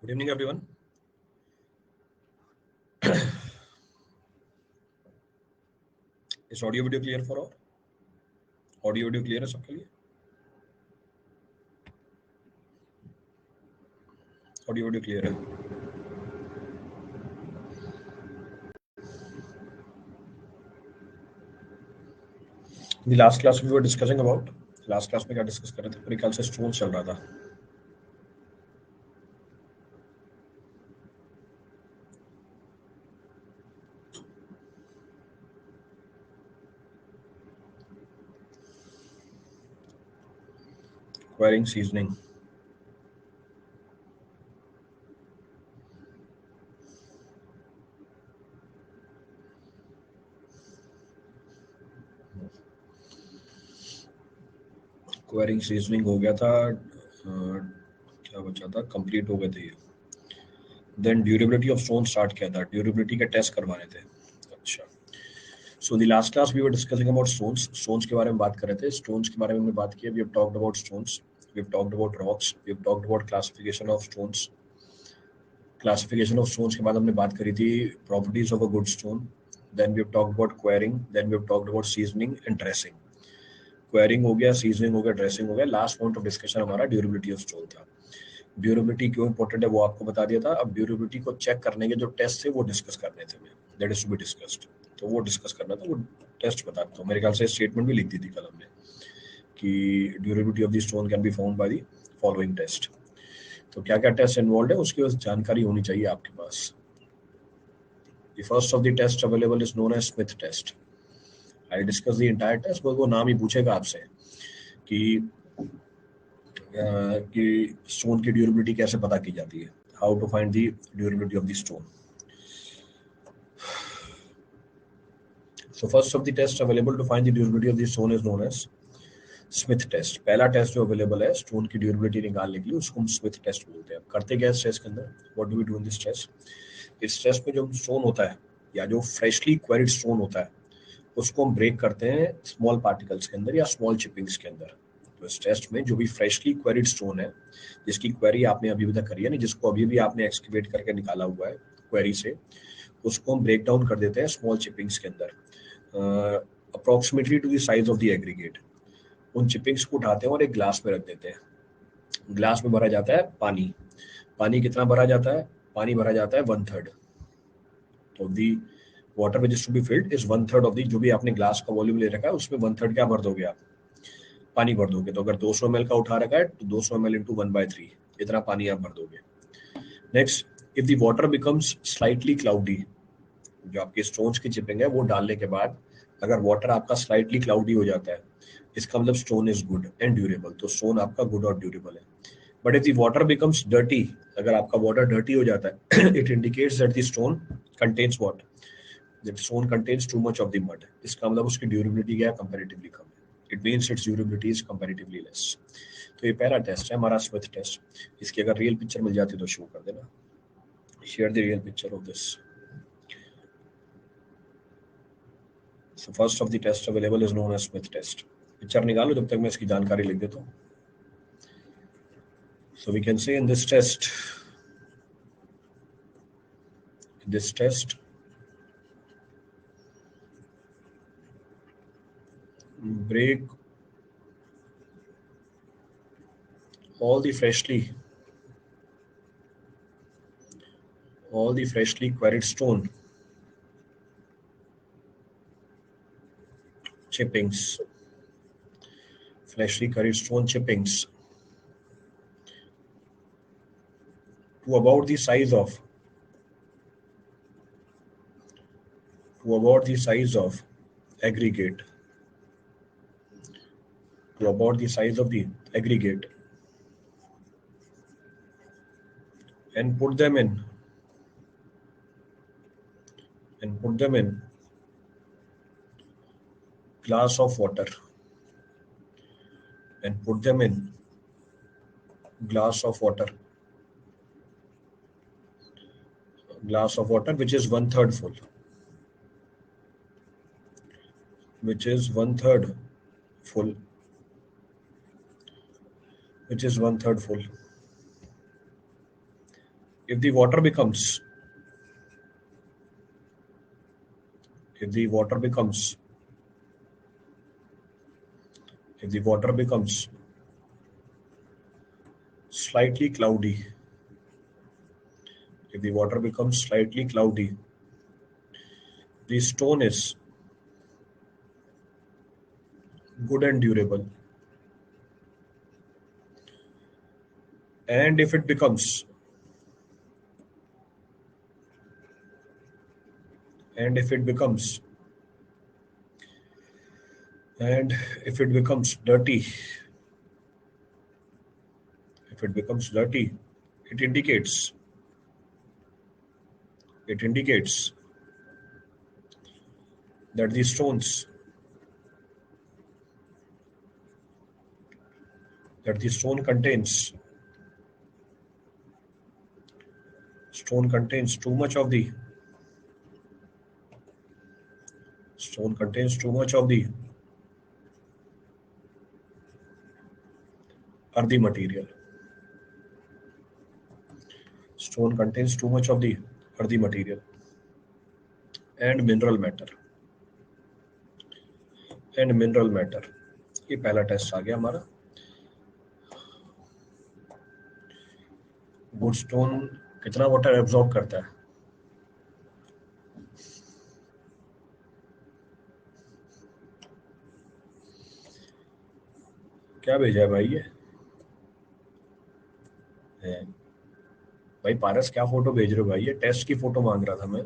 Good evening, everyone. Is audio video clear for all? Audio video clear है सबके लिए? Audio video clear है? The last class we were discussing about. Last class में क्या discuss कर रहे थे? मेरे ख्याल से स्टोन चल रहा था. Acquiring seasoning. Acquiring seasoning हो गया था. क्या बचा था? Complete हो गए थे ये. Then durability of stone start किया था. Durability के टेस्ट करवाने थे. अच्छा. So the last class we were discussing about stones. Stones के बारे में बात कर रहे थे. Stones के बारे में हमने बात की. We have talked about stones. We have talked about rocks. We have talked about classification of stones. Classification of stones के बाद हमने बात करी थी properties of a good stone. Then we have talked about quarrying. Then we have talked about seasoning and dressing. Quarrying हो गया, seasoning हो गया, dressing हो गया. Last point of discussion हमारा durability of stone था. Durability क्यों important है वो आपको बता दिया था. अब durability को check करने के जो test थे वो discuss करने थे. That is to be discussed. तो वो डिस्कस करना था. वो टेस्ट बताता हूँ. मेरे ख्याल से स्टेटमेंट भी लिख दी थी कल हमने कि durability of the stone can be found by the following test. तो क्या क्या टेस्ट इन्वॉल्व है उसकी जानकारी होनी चाहिए आपके पास. The first of the test available is known as Smith test. I discuss the entire test. वो नाम ही पूछेगा आपसे कि स्टोन की ड्यूरेबिलिटी कैसे पता की जाती है. How to find the durability of the stone. So first of the test available to find the durability of the stone is known as Smith test. पहला टेस्ट जो अवेलेबल है स्टोन की ड्यूरेबिलिटी निकालने के लिए उसको हम स्मिथ टेस्ट बोलते हैं. करते क्या इस टेस्ट के अंदर? What do we do in this test? इस टेस्ट में जो स्टोन होता है या जो फ्रेशली क्वेरिड स्टोन होता है उसको हम ब्रेक करते हैं स्मॉल पार्टिकल्स के अंदर या स्मॉल चिपिंग्स के अंदर. तो इस टेस्ट में जो भी फ्रेशली क्वेरिड स्टोन है जिसकी क्वेरी आपने अभी तक करी है नहीं, जिसको अभी भी आपने एक्सकैवेट करके निकाला हुआ है क्वेरी से, उसको हम ब्रेक डाउन कर देते हैं स्मॉल चिपिंग्स के अंदर approximately two the size of the aggregate. उन चिपिंग्स को उठाते हैं और एक ग्लास में रख देते हैं. ग्लास में भरा जाता है पानी. पानी कितना भरा जाता है? पानी भरा जाता है 1/3. तो the water which is to be filled is 1/3 of the. जो भी आपने ग्लास का वॉल्यूम ले रखा है उसमें 1/3 क्या भर दोगे आप? पानी भर दोगे. तो अगर 200 ml का उठा रखा है तो 200 ml इंटू 1/3 इतना पानी आप भर दोगे. Next, if the water becomes slightly cloudy, जो आपके स्टोन्स की चिपिंग है वो डालने के बाद अगर वाटर आपका स्लाइटली क्लाउडी हो जाता है इसका मतलब stone is good and durable. तो स्टोन आपका गुड और ड्यूरेबल है. But if the water becomes dirty, अगर आपका वाटर डर्टी हो जाता है it indicates that the stone contains what? That stone contains too much of the mud. इसका मतलब उसकी ड्यूरेबिलिटी क्या है? कंपैरेटिवली कम है. It means it's durability is comparatively less. तो ये पहला टेस्ट है हमारा स्मिथ टेस्ट. इसकी अगर रियल पिक्चर मिल जाती तो शो कर देना. Share the real picture of this. So first of the test available is known as Smith test. Picture निकालो जब तक मैं इसकी जानकारी लिख देता हूँ. So we can say in this test, break all the freshly quarried stone chippings, freshly quarried stone chippings to about the size of aggregate, to about the size of the aggregate, and put them in glass of water, and put them in glass of water which is 1/3 full, which is 1/3 full. if the water becomes if the water becomes if the water becomes slightly cloudy, if the water becomes slightly cloudy, the stone is good and durable. And if it becomes and if it becomes and if it becomes dirty, if it becomes dirty, it indicates it indicates that the stone contains too much of the earthy material. Stone contains too much of the earthy material and mineral matter. ये पहला test आ गया हमारा. Good stone कितना water absorb करता है? क्या भेजा है भाई? ये भाई पारस क्या फोटो भेज रहे हो भाई? ये टेस्ट की फोटो मांग रहा था मैं.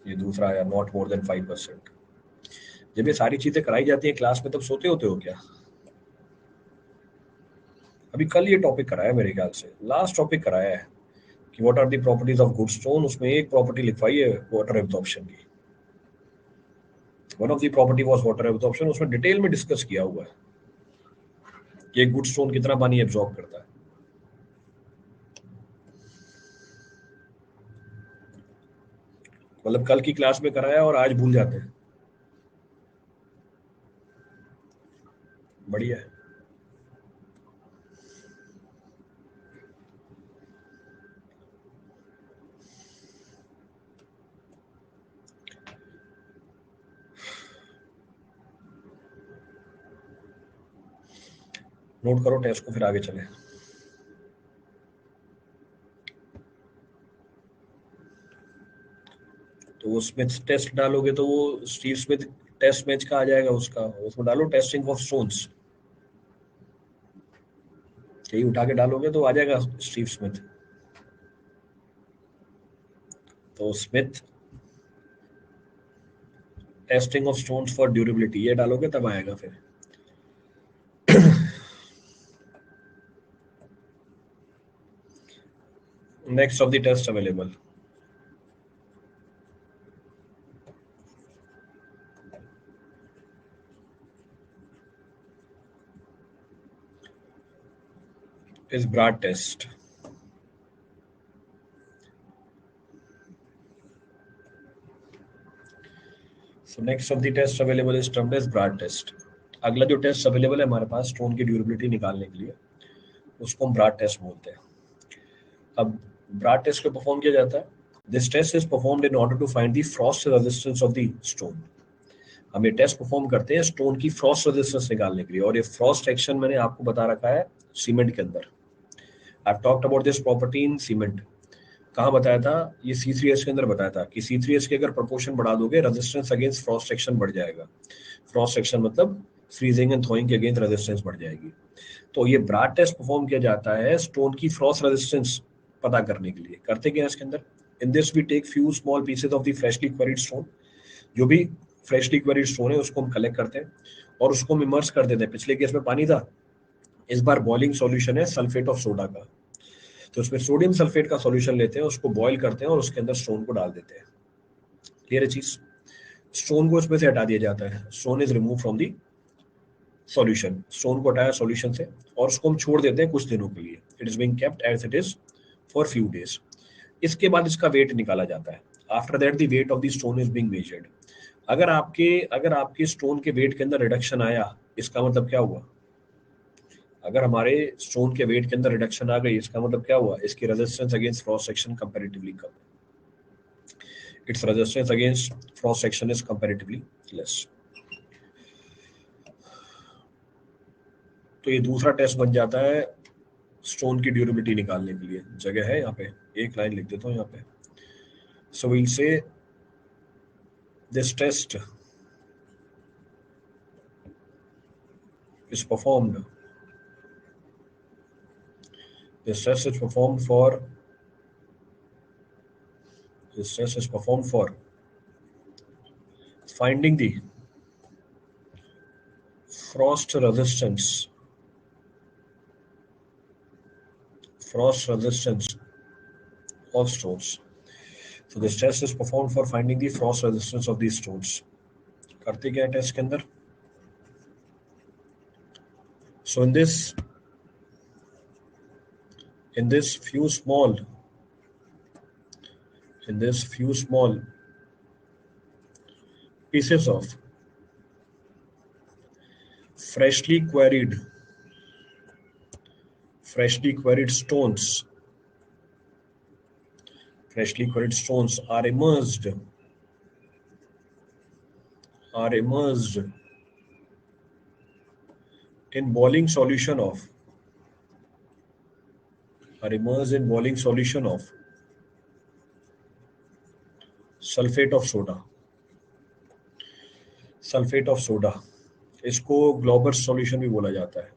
ये दूसरा आया, नॉट मोर देन 5%. जब ये सारी चीजें कराई जाती है क्लास में तब सोते होते हो क्या? अभी कल ये टॉपिक कराया मेरे ख्याल से, लास्ट टॉपिक कराया है कि what are the properties of good stone. उसमें एक प्रॉपर्टी लिखवाई है वाटर एब्जॉर्प्शन की. One of the property was water absorption. उसमें डिटेल में डिस्कस किया हुआ है कि एक गुड स्टोन कितना पानी एब्जॉर्ब करता है. मतलब कल की क्लास में कराया और आज भूल जाते हैं. बढ़िया है. नोट करो टेस्ट को, फिर आगे चले. तो वो स्मिथ टेस्ट डालोगे तो वो स्टीव स्मिथ टेस्ट मैच का आ जाएगा उसका. उसमें डालो टेस्टिंग ऑफ स्टोन्स, यही उठा के डालोगे तो आ जाएगा स्टीव स्मिथ. तो Smith testing of stones for durability ये डालोगे तब आएगा. फिर next of the test available is Brad test. So next of the test available is termed as Brad test. अगला जो टेस्ट अवेलेबल है हमारे पास स्टोन की ड्यूरेबिलिटी निकालने के लिए, उसको हम ब्राड टेस्ट बोलते हैं. अब ब्राड टेस्ट को परफॉर्म किया जाता है. This test is performed in order to find the frost resistance of the stone. हम ये टेस्ट परफॉर्म करते हैं स्टोन की फ्रॉस्ट रेजिस्टेंस निकालने के लिए. और ये फ्रॉस्ट एक्शन मैंने आपको बता रखा है सीमेंट के अंदर. I have talked about this property in cement. कहाँ बताया था? ये C3H के अंदर बताया था कि C3H के अगर प्रोपोर्शन बढ़ा दोगे रेजिस्टेंस अगेंस्ट फ्रॉस्ट एक्शन बढ़ जाएगा. फ्रॉस्ट एक्शन मतलब फ्रीजिंग एंड थॉइंग के अगेंस्ट रेजिस्टेंस बढ़ जाएगी. तो ये ब्राड टेस्ट परफॉर्म किया जाता है स्टोन की फ्रॉस्ट रेजिस्टेंस पता करने के लिए. करते क्या है इसके अंदर? In this we take few small pieces of the freshly quarried stone. जो भी फ्रेशली क्वेरीड स्टोन है उसको हम कलेक्ट करते हैं और उसको हम इमर्स कर देते हैं. पिछले केस में पानी था, इस बार बॉइलिंग सॉल्यूशन है सल्फेट ऑफ सोडा का. तो उसमें सोडियम सल्फेट का सॉल्यूशन लेते हैं, उसको बॉईल करते हैं और उसके अंदर स्टोन को डाल देते हैं. क्लियर है चीज? स्टोन को इसमें से हटा दिया जाता है. Stone is remove from the solution. Stone को हटाया सॉल्यूशन से और उसको हम छोड़ देते हैं कुछ दिनों के लिए. It is being kept as it is for few days. इसके बाद इसका वेट निकाला जाता है. After that the weight of the stone is being measured. अगर आपके स्टोन के वेट के अंदर रिडक्शन आया, इसका मतलब क्या हुआ? अगर हमारे स्टोन के वेट के अंदर रिडक्शन आ गई, इसका मतलब क्या हुआ? इसकी resistance against cross section comparatively come, its resistance against cross section is comparatively less. तो ये दूसरा टेस्ट बन जाता है स्टोन की ड्यूरेबिलिटी निकालने के लिए। जगह है यहाँ पे, एक लाइन लिख देता हूँ यहाँ पे। So we'll say this test is performed this test is performed for this test is performed for finding the frost resistance of stones. So this test is performed for finding the frost resistance of these stones. करते क्या है test के अंदर? So in this few small pieces of freshly quarried stones are immersed in boiling solution of sulphate of soda. इसको Glauber solution भी बोला जाता है।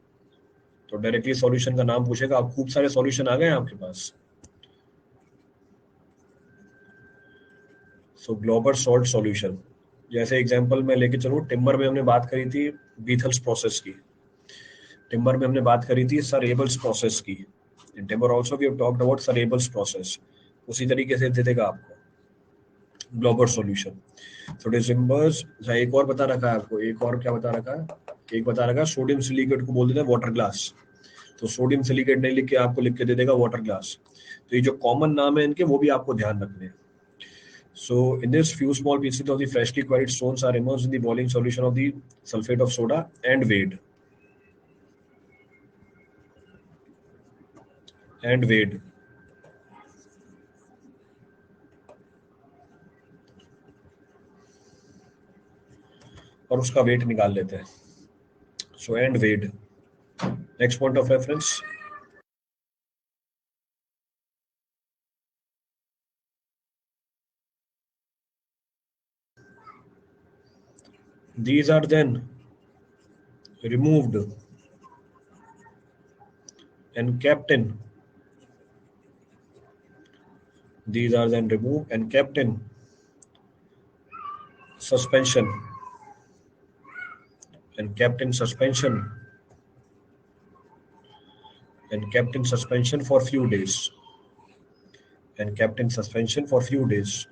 तो डायरेक्टली सॉल्यूशन का नाम पूछेगा, आप खूब सारे सॉल्यूशन आ गए हैं आपके पास। सो ग्लोबर सॉल्ट सॉल्यूशन, जैसे एग्जांपल मैं लेके चलूं, टिम्बर में हमने बात करी थी बीथल्स प्रोसेस की, टिम्बर में हमने बात करी थी सर एबल्स प्रोसेस की। In timber also we have talked about sir Abel's process. उसी तरीके से दे देगा आपको ग्लोबर सॉल्यूशन। तो डिसम्बर्स एक और बता रखा है आपको, एक और क्या बता रखा है? एक बता रखा है सोडियम सिलिकेट को बोल देते हैं वाटर ग्लास। तो सोडियम सिलिकेट नहीं लिख के आपको लिख के दे देगा वाटर ग्लास। तो ये जो कॉमन नाम है इनके, वो भी आपको ध्यान रखने हैं। So in this few small pieces of the freshly quarried stones are immersed in the boiling solution of the sulfate of soda and weighed. और उसका वेट निकाल लेते हैं। So and weighed. Next point of reference. These are then removed and kept in. These are then removed and kept in suspension. And kept in suspension. And kept in suspension for few days. And kept in suspension for few days.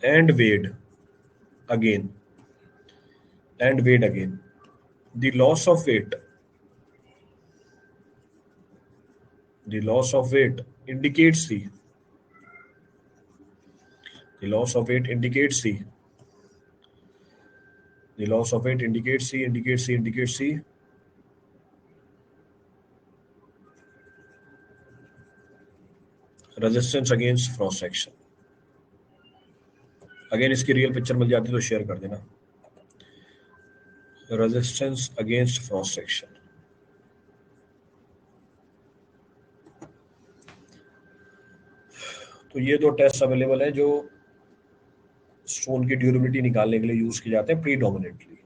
And weighed again. And weighed again. The loss of weight indicates the loss of weight indicates the resistance against cross section। Again इसकी real picture मिल जाती तो share कर देना। Resistance against cross section. तो ये दो test available है जो स्टोन की ड्यूरेबिलिटी निकालने के लिए यूज किए जाते हैं प्रीडोमिनेंटली।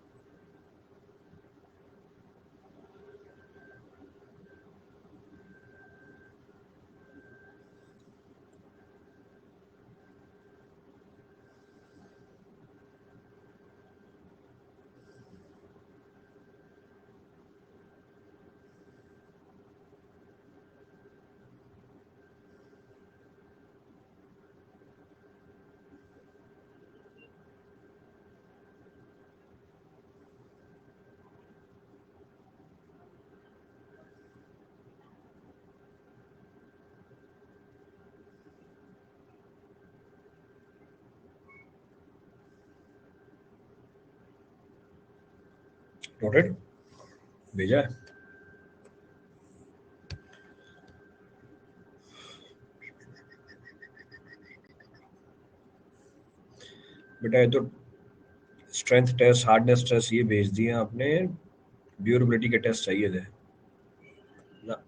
नोटेड, भेजा है। बेटा ये तो स्ट्रेंथ टेस्ट, हार्डनेस टेस्ट ये भेज दिए आपने, ड्यूरेबिलिटी के टेस्ट चाहिए थे ना।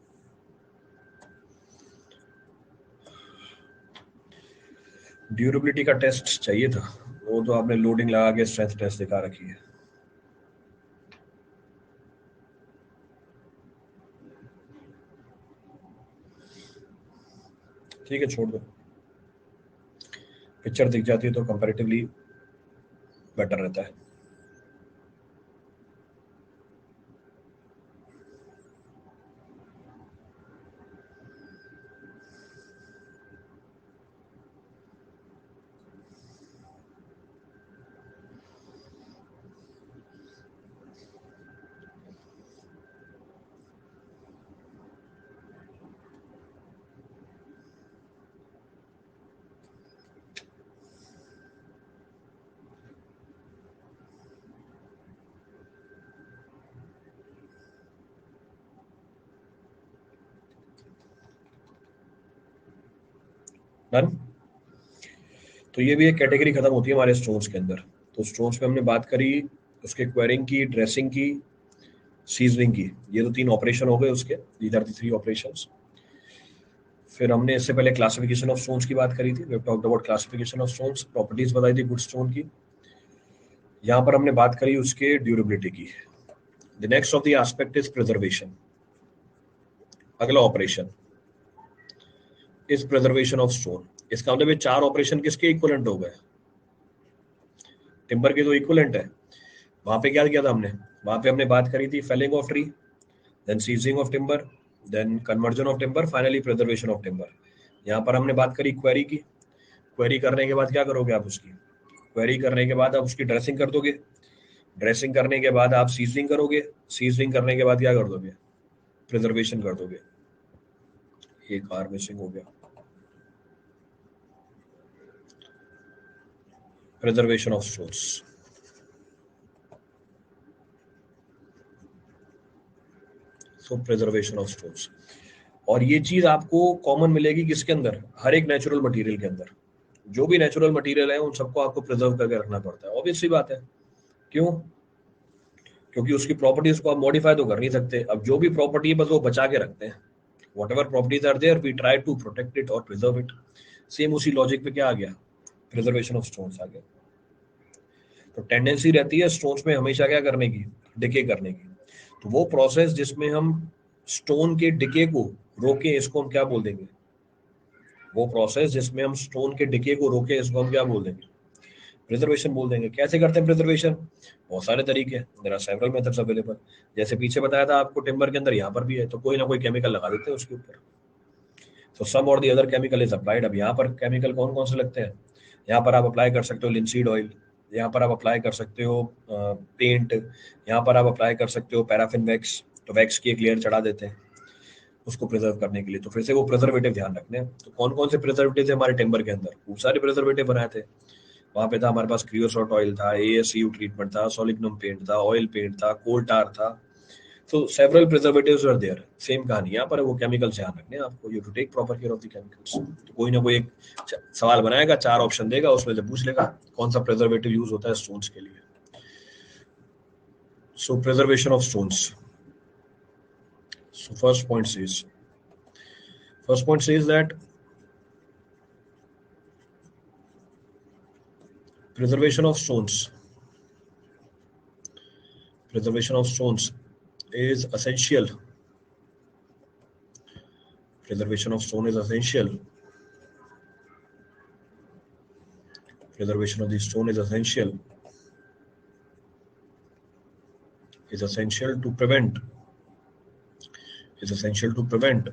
ड्यूरेबिलिटी का टेस्ट चाहिए था, वो तो आपने लोडिंग लगा के स्ट्रेंथ टेस्ट दिखा रखी है। ठीक है, छोड़ दो, पिक्चर दिख जाती है तो कंपैरेटिवली बेटर रहता है। डन। तो ये भी एक कैटेगरी खत्म होती है हमारे स्टोन्स के अंदर। तो स्टोन्स पे हमने बात करी, उसके क्वेरिंग की, ड्रेसिंग की, सीजनिंग की, ये तो 3 ऑपरेशन हो गए उसके, दीज आर द 3 ऑपरेशंस। फिर हमने इससे पहले क्लासिफिकेशन ऑफ स्टोन्स की बात करी थी, we have talked about classification of stones, properties बताई थी गुड स्टोन की। यहाँ पर हमने बात करी उसके ड्यूरेबिलिटी की। The next of the aspect is preservation. अगला operation is preservation of stone. इसका मतलब ये 4 ऑपरेशन किसके इक्वलेंट हो गए? टिम्बर के तो इक्वलेंट है। वहां पे क्या किया था हमने? वहां पे हमने बात करी थी felling of tree, then seasoning of timber, then conversion of timber, finally preservation of timber. यहाँ पर हमने बात करी क्वेरी की। क्वेरी करने के बाद क्या करोगे आप उसकी? क्वेरी करने के बाद आप उसकी ड्रेसिंग कर दोगे, ड्रेसिंग करने के बाद आप सीजनिंग करोगे, सीजनिंग करने के बाद क्या कर दोगे? प्रिजर्वेशन कर दोगे। एक बार मिसिंग हो गया, preservation of stones. So preservation of stones, और ये चीज आपको कॉमन मिलेगी किसके अंदर? हर एक नेचुरल मटेरियल के अंदर। जो भी नेचुरल मटेरियल है उन सबको आपको प्रिजर्व करके रखना पड़ता है, ऑब्वियसली बात है। क्यों? क्योंकि उसकी प्रॉपर्टीज को आप मॉडिफाई तो कर नहीं सकते। अब जो भी प्रॉपर्टी है बस वो बचा के रखते हैं। whatever properties are there we try to protect it or preserve it। Same उसी लॉजिक पे क्या आ गया? प्रिजर्वेशन ऑफ स्टोन्स आ गया। तो टेंडेंसी रहती है स्टोन्स में हमेशा क्या करने की? डिके करने की। तो वो प्रोसेस जिसमें हम स्टोन के डिके को रोके, इसको हम क्या बोल देंगे? वो प्रोसेस जिसमें हम स्टोन के डिके को रोके, इसको हम क्या बोल देंगे? प्रिजर्वेशन बोल देंगे। कैसे करते हैं प्रिजर्वेशन? बहुत सारे तरीके हैं, there are several methods available. जैसे पीछे बताया था आपको टिम्बर के अंदर, यहाँ पर भी है, तो कोई ना कोई केमिकल लगा देते हैं उसके ऊपर। तो सम और the other chemical is applied. अब यहाँ पर केमिकल कौन कौन से लगते हैं? यहाँ पर आप अप्लाई कर सकते हो लिंसीड ऑयल, यहाँ पर आप अप्लाई कर सकते हो पेंट, यहाँ पर आप अप्लाई कर सकते हो पैराफिन वैक्स। तो वैक्स की एक लेयर चढ़ा देते हैं उसको प्रिजर्व करने के लिए। तो फिर से वो प्रिजर्वेटिव ध्यान रखने हैं। तो कौन कौन से प्रिजर्वेटिव थे हमारे टिम्बर के अंदर? खूब सारे प्रिजर्वेटिव बनाए थे। वहां पे था हमारे पास क्रियोसोट ऑयल था, एएसयू ट्रीटमेंट था, सोलिग्नम पेंट था, ऑयल पेंट था, कोल टार था। तो several preservatives are there. Same कहानी यहाँ पर है, वो केमिकल्स ध्यान रखने हैं आपको। You to take proper care of the chemicals. तो कोई ना कोई एक सवाल बनाएगा, 4 ऑप्शन देगा, उसमें से पूछ लेगा कौन सा प्रिजर्वेटिव यूज होता है स्टोन्स के लिए। So preservation of stones. So first point says that preservation of stones, preservation of stones is essential. Preservation of stone is essential. Preservation of the stone is essential. Is essential to prevent. Is essential to prevent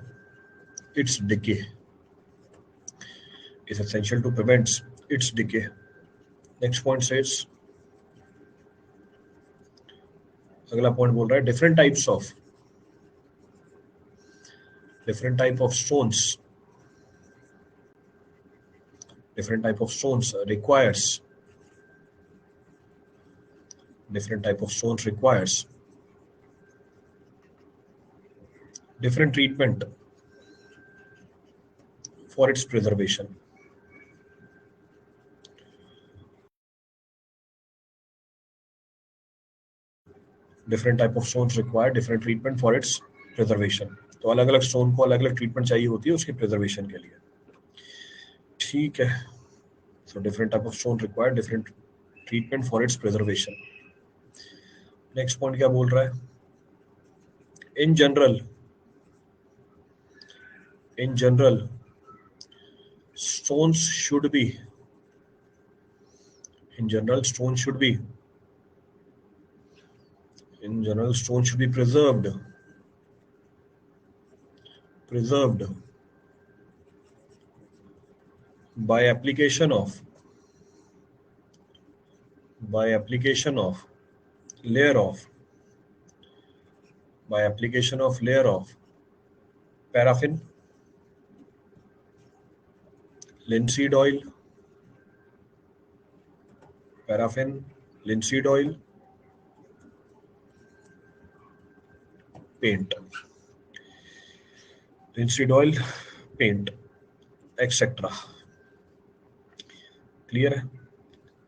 its decay. Is essential to prevent its decay. Next point says, अगला point बोल रहा है different type of stones, different type of stones requires, different type of stones requires different treatment for its preservation. Different type of stones require different treatment for its preservation. तो अलग अलग stone को अलग अलग treatment चाहिए होती है उसके प्रिजर्वेशन के लिए. ठीक है. So different type of stone require different treatment for its preservation. Next point क्या बोल रहा है? In general, stones should be. In general, stones should be preserved by application of layer of paraffin, linseed oil, paint, etc. Clear है?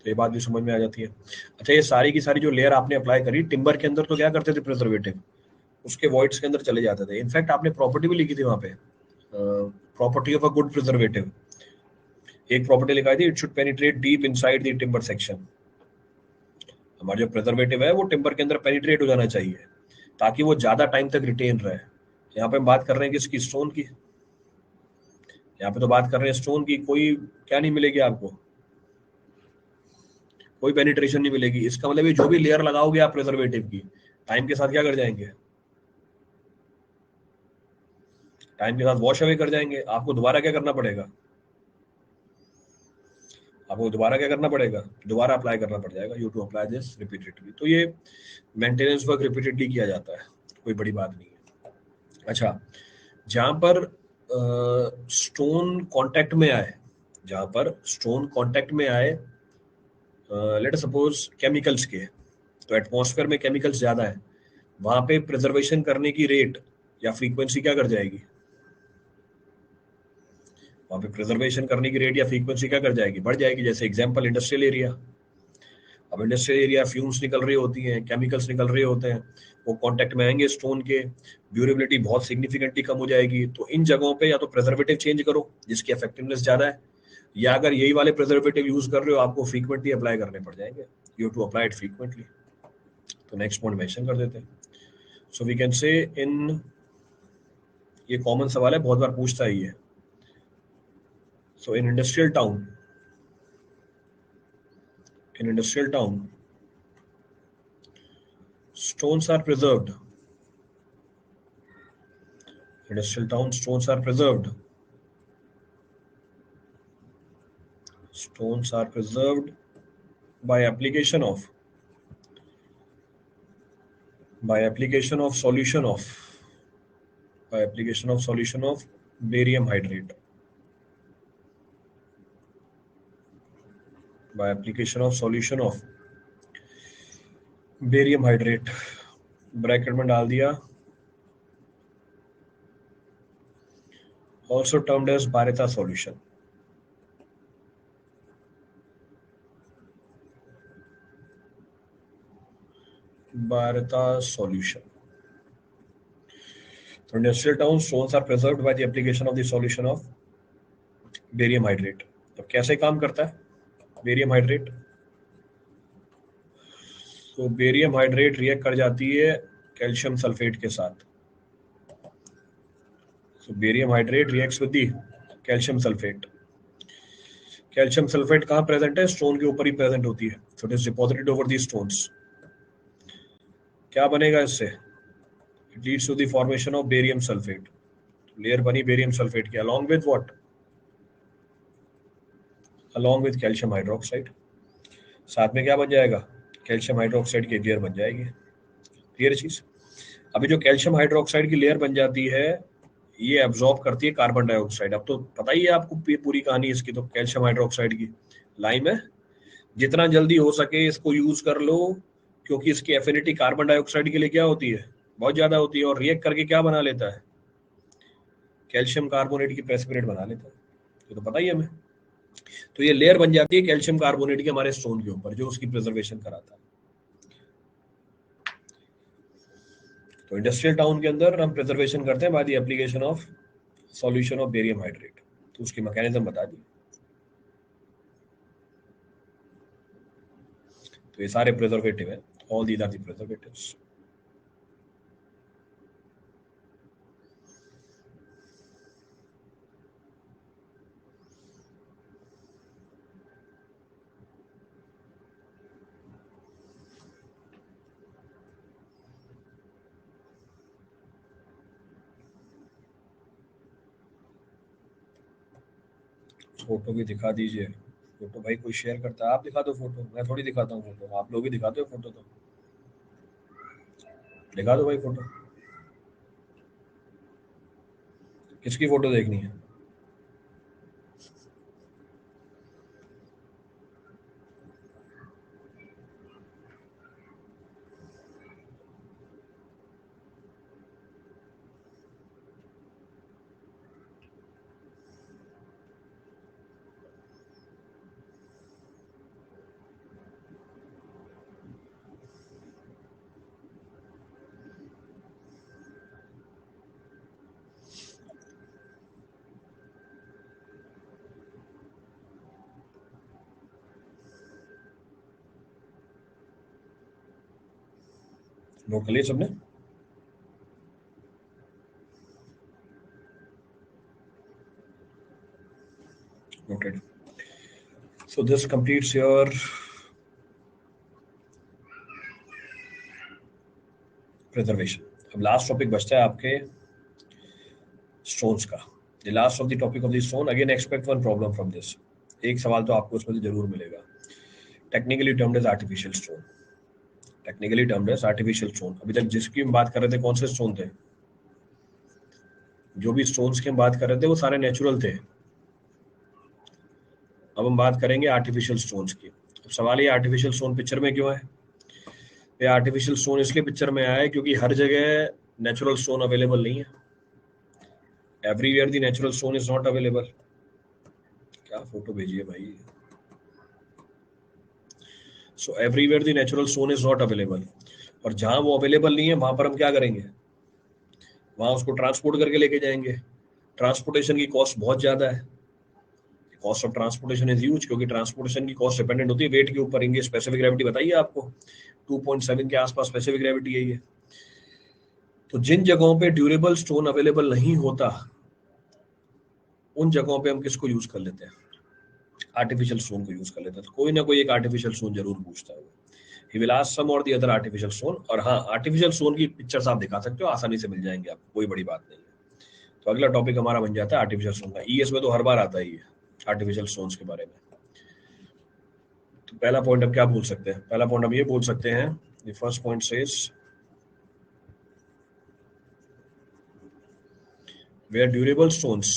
तो ये बात भी समझ में आ जाती है. अच्छा, ये सारी की सारी जो लेयर आपने अप्लाई करी टिम्बर के अंदर, तो क्या करते थे प्रिजर्वेटिव? उसके वॉइड्स के अंदर चले जाते थे. इनफैक्ट आपने प्रॉपर्टी भी लिखी थी वहां पे, property of a good preservative. एक प्रॉपर्टी लिखा थी, it should penetrate deep inside the timber section. हमारा जो प्रिजर्वेटिव है वो टिम्बर के अंदर पेनिट्रेट हो जाना चाहिए ताकि वो ज्यादा टाइम तक रिटेन रहे. यहाँ पे हम बात कर रहे हैं किसकी? स्टोन की. यहाँ पे तो बात कर रहे हैं स्टोन की. कोई क्या नहीं मिलेगी आपको, कोई पेनिट्रेशन नहीं मिलेगी. इसका मतलब ये जो भी लेयर लगाओगे आप प्रिजर्वेटिव की, टाइम के साथ क्या कर जाएंगे? टाइम के साथ वॉश अवे कर जाएंगे. आपको दोबारा क्या करना पड़ेगा? दोबारा अप्लाई करना पड़ जाएगा. You to apply this repeatedly. तो ये मेंटेनेंस वर्क रिपीटेडली किया जाता है, कोई बड़ी बात नहीं है. अच्छा, जहां पर स्टोन कांटेक्ट में आए, लेट सपोज केमिकल्स के, तो एटमॉस्फेयर में केमिकल्स ज्यादा है, वहां पे प्रिजर्वेशन करने की रेट या फ्रीक्वेंसी क्या कर जाएगी? वहां पे प्रिजर्वेशन करने की रेट या फ्रीक्वेंसी क्या कर जाएगी? बढ़ जाएगी. जैसे एग्जांपल इंडस्ट्रियल एरिया. अब इंडस्ट्रियल एरिया, फ्यूम्स निकल रही होती हैं, केमिकल्स निकल रहे होते हैं, वो कांटेक्ट में आएंगे स्टोन के, ड्यूरेबिलिटी बहुत सिग्निफिकेंटली कम हो जाएगी. तो इन जगहों पे या तो प्रिजर्वेटिव चेंज करो जिसकी इफेक्टिवनेस ज्यादा है, या अगर यही वाले प्रिजर्वेटिव यूज कर रहे हो आपको फ्रीक्वेंटली अप्लाई करने पड़ जाएंगे. You to apply it frequently. तो नेक्स्ट पॉइंट मेंशन कर देते हैं. सो वी कैन से इन, ये कॉमन सवाल है, बहुत बार पूछता है ये. So in industrial town, stones are preserved. By application of solution of barium hydrate. By application of solution of barium hydrate, bracket में डाल दिया, also termed as baryta solution. So industrial town stones are preserved by the application of the solution of barium hydrate. तो कैसे काम करता है barium hydrate? तो barium hydrate react कर जाती है कैल्शियम सल्फेट के साथ. So barium hydrate reacts with the calcium sulphate. Calcium sulphate कहाँ प्रेजेंट है? स्टोन के ऊपर ही प्रेजेंट होती है. So it is deposited over the stones. क्या बनेगा इससे? It leads to the formation of barium sulphate. Layer बनी बेरियम सल्फेट की, along with what? Along with calcium hydroxide. साथ में क्या बन जाएगा? कैल्शियम हाइड्रोक्साइड की लेयर बन जाएगी. क्लियर चीज? अभी जो कैल्शियम हाइड्रोक्साइड की लेयर बन जाती है ये एब्जॉर्ब करती है कार्बन डाइऑक्साइड. अब तो पता ही है आपको पूरी कहानी इसकी. तो कैल्शियम हाइड्रोक्साइड की लाइन में जितना जल्दी हो सके इसको यूज कर लो, क्योंकि इसकी एफिनिटी कार्बन डाइऑक्साइड के लिए क्या होती है? बहुत ज्यादा होती है. और रिएक्ट करके क्या बना लेता है? कैल्शियम कार्बोनेट की प्रेसिपिटेट बना लेते हैं, ये तो पता ही है हमें। तो ये लेयर बन जाती है कैल्शियम कार्बोनेट की हमारे स्टोन के ऊपर, जो उसकी प्रिजर्वेशन कराता है। तो इंडस्ट्रियल टाउन के अंदर हम प्रिजर्वेशन करते हैं by the application of solution of barium hydrate. तो उसकी मैकेनिज्म बता दी। तो ये सारे प्रिजर्वेटिव है, all these are the preservatives. Photo भी दिखा दीजिए। फोटो भाई कोई शेयर करता है, आप दिखा दो फोटो, मैं थोड़ी दिखाता हूँ फोटो, आप लोग ही दिखाते हो फोटो। तो दिखा दो भाई फोटो, किसकी फोटो देखनी है? नोट कर लिया सबने? Noted. So this completes your preservation. अब लास्ट टॉपिक बचता है आपके स्टोन्स का। The last of the topic of the stone, again expect one problem from this. एक सवाल तो आपको उसमें से जरूर मिलेगा। Technically termed as artificial stone. Technically termed as artificial stone. अभी तक जिसकी हम बात कर रहे थे कौन से स्टोन थे? जो भी स्टोन्स की हम बात कर रहे थे वो सारे नेचुरल थे। अब हम बात करेंगे आर्टिफिशियल स्टोन्स की। अब सवाल ये, आर्टिफिशियल स्टोन पिक्चर में क्यों है? ये आर्टिफिशियल स्टोन इसलिए पिक्चर में आया है क्योंकि हर जगह नेचुरल स्टोन अवेलेबल नहीं है। Everywhere the natural stone is not available. क्या फोटो भेजी है भाई? So everywhere the natural stone is not available. और जहां वो अवेलेबल नहीं है वहां पर हम क्या करेंगे? वहां उसको ट्रांसपोर्ट करके लेके जाएंगे। ट्रांसपोर्टेशन की कॉस्ट बहुत ज्यादा है। Cost of transportation is huge, क्योंकि ट्रांसपोर्टेशन की कॉस्ट डिपेंडेंट होती है वेट के ऊपर। इनकी स्पेसिफिक ग्रेविटी बताइए आपको, 2.7 के आसपास स्पेसिफिक ग्रेविटी है ये। तो जिन जगहों पे ड्यूरेबल स्टोन अवेलेबल नहीं होता, उन जगहों पे हम किसको यूज कर लेते हैं? आर्टिफिशियल स्टोन को यूज कर लेते हैं। तो कोई ना कोई एक आर्टिफिशियल स्टोन जरूर पूछता है। ही विल आस्क सम और द अदर आर्टिफिशियल स्टोन। और हाँ, आर्टिफिशियल स्टोन की पिक्चर्स आप दिखा सकते हो, आसानी से मिल जाएंगे आपको, कोई बड़ी बात नहीं है। तो अगला टॉपिक हमारा बन जाता है आर्टिफिशियल स्टोन का। ईएस में तो हर बार आता ही है आर्टिफिशियल स्टोन्स के बारे में। तो पहला पॉइंट हम क्या बोल सकते हैं? पहला पॉइंट हम ये बोल सकते हैं, the first point says where durable stones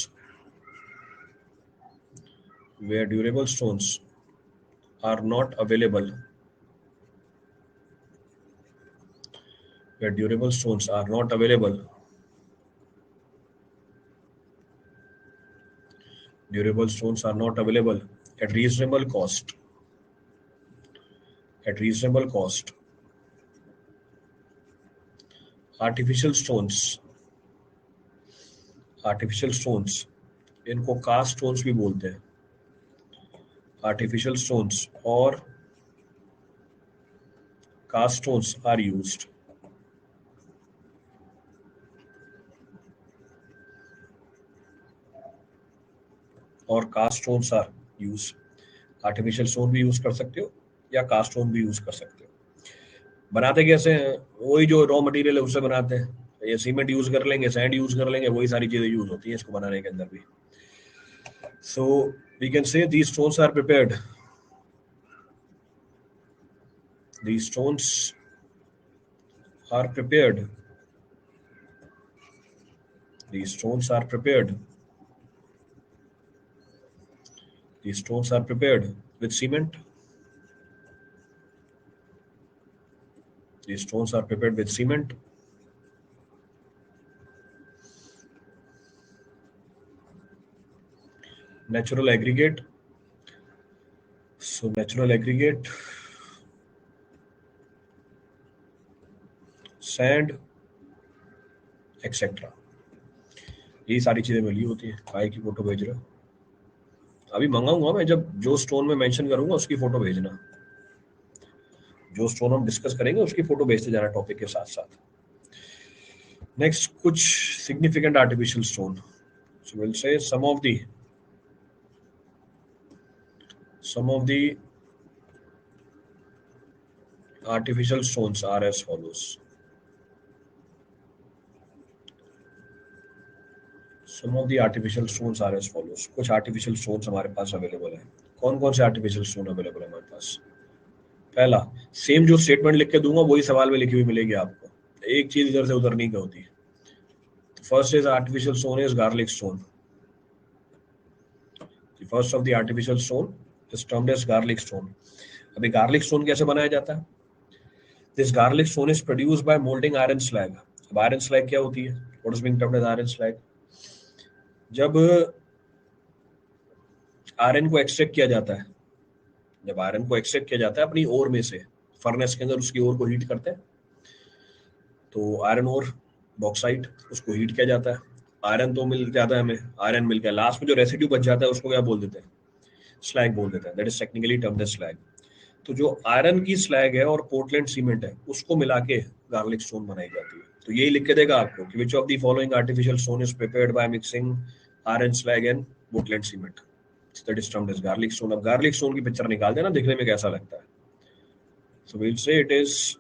where durable stones are not available where durable stones are not available durable stones are not available at reasonable cost at reasonable cost artificial stones इनको cast stones भी बोलते हैं। Artificial stones और cast stones are used और cast stones are use. Artificial stone भी use कर सकते हो या कास्ट स्टोन भी यूज कर सकते हो। बनाते कैसे हैं? वही जो रॉ मटेरियल है उससे बनाते हैं। ये सीमेंट यूज कर लेंगे, सैंड यूज कर लेंगे, वही सारी चीजें यूज होती हैं इसको बनाने के अंदर भी। So we can say these stones are prepared these stones are prepared these stones are prepared these stones are prepared with cement these stones are prepared with cement natural aggregate. So natural aggregate, sand, etcetera, यही सारी चीजें मिली होती है। काय की photo भेज रहे हो? अभी मंगाऊंगा मैं, जब जो स्टोन में मेंशन करूंगा उसकी फोटो भेजना। जो स्टोन हम डिस्कस करेंगे उसकी फोटो भेजते जाना टॉपिक के साथ साथ। नेक्स्ट, कुछ significant artificial stone. So will से some of the artificial stones are as follows. Some of the artificial stones are as follows. कुछ आर्टिफिशियल स्टोन्स हमारे पास अवेलेबल है। कौन कौन से आर्टिफिशियल स्टोन अवेलेबल है हमारे पास? पहला, सेम जो स्टेटमेंट लिख के दूंगा वही सवाल में लिखी हुई मिलेगी आपको, एक चीज इधर से उधर नहीं होती। First is artificial stone is garlic stone. The first of the artificial stone is termed as garlic stone. अभी garlic stone कैसे बनाया जाता है? This garlic stone is produced by molding iron slag. अब iron slag क्या होती है? What is being termed as iron slag? जब आयरन को एक्सट्रैक्ट किया जाता है, जब आयरन को एक्सट्रैक्ट किया जाता है अपनी ओर में से, फर्नेस के अंदर उसकी ओर को हीट करते हैं, तो आयरन ओर, बॉक्साइट, उसको हीट किया जाता है। आयरन तो मिल जाता है हमें, आयरन मिल गया, लास्ट में जो रेसिड्यू बच जाता है उसको क्या बोल देते हैं? स्लैग बोल देते हैं। That is technically termed as slag. तो जो आयरन की स्लैग है और पोर्टलैंड सीमेंट है उसको मिला के गार्लिक स्टोन बनाई जाती है। तो यही लिख के देगा आपको कि which of the following artificial stone is prepared by mixing iron slag and Portland cement. That is termed as garlic stone. अब गार्लिक स्टोन की पिक्चर निकाल देना, दिखने में कैसा लगता है। So we will say it is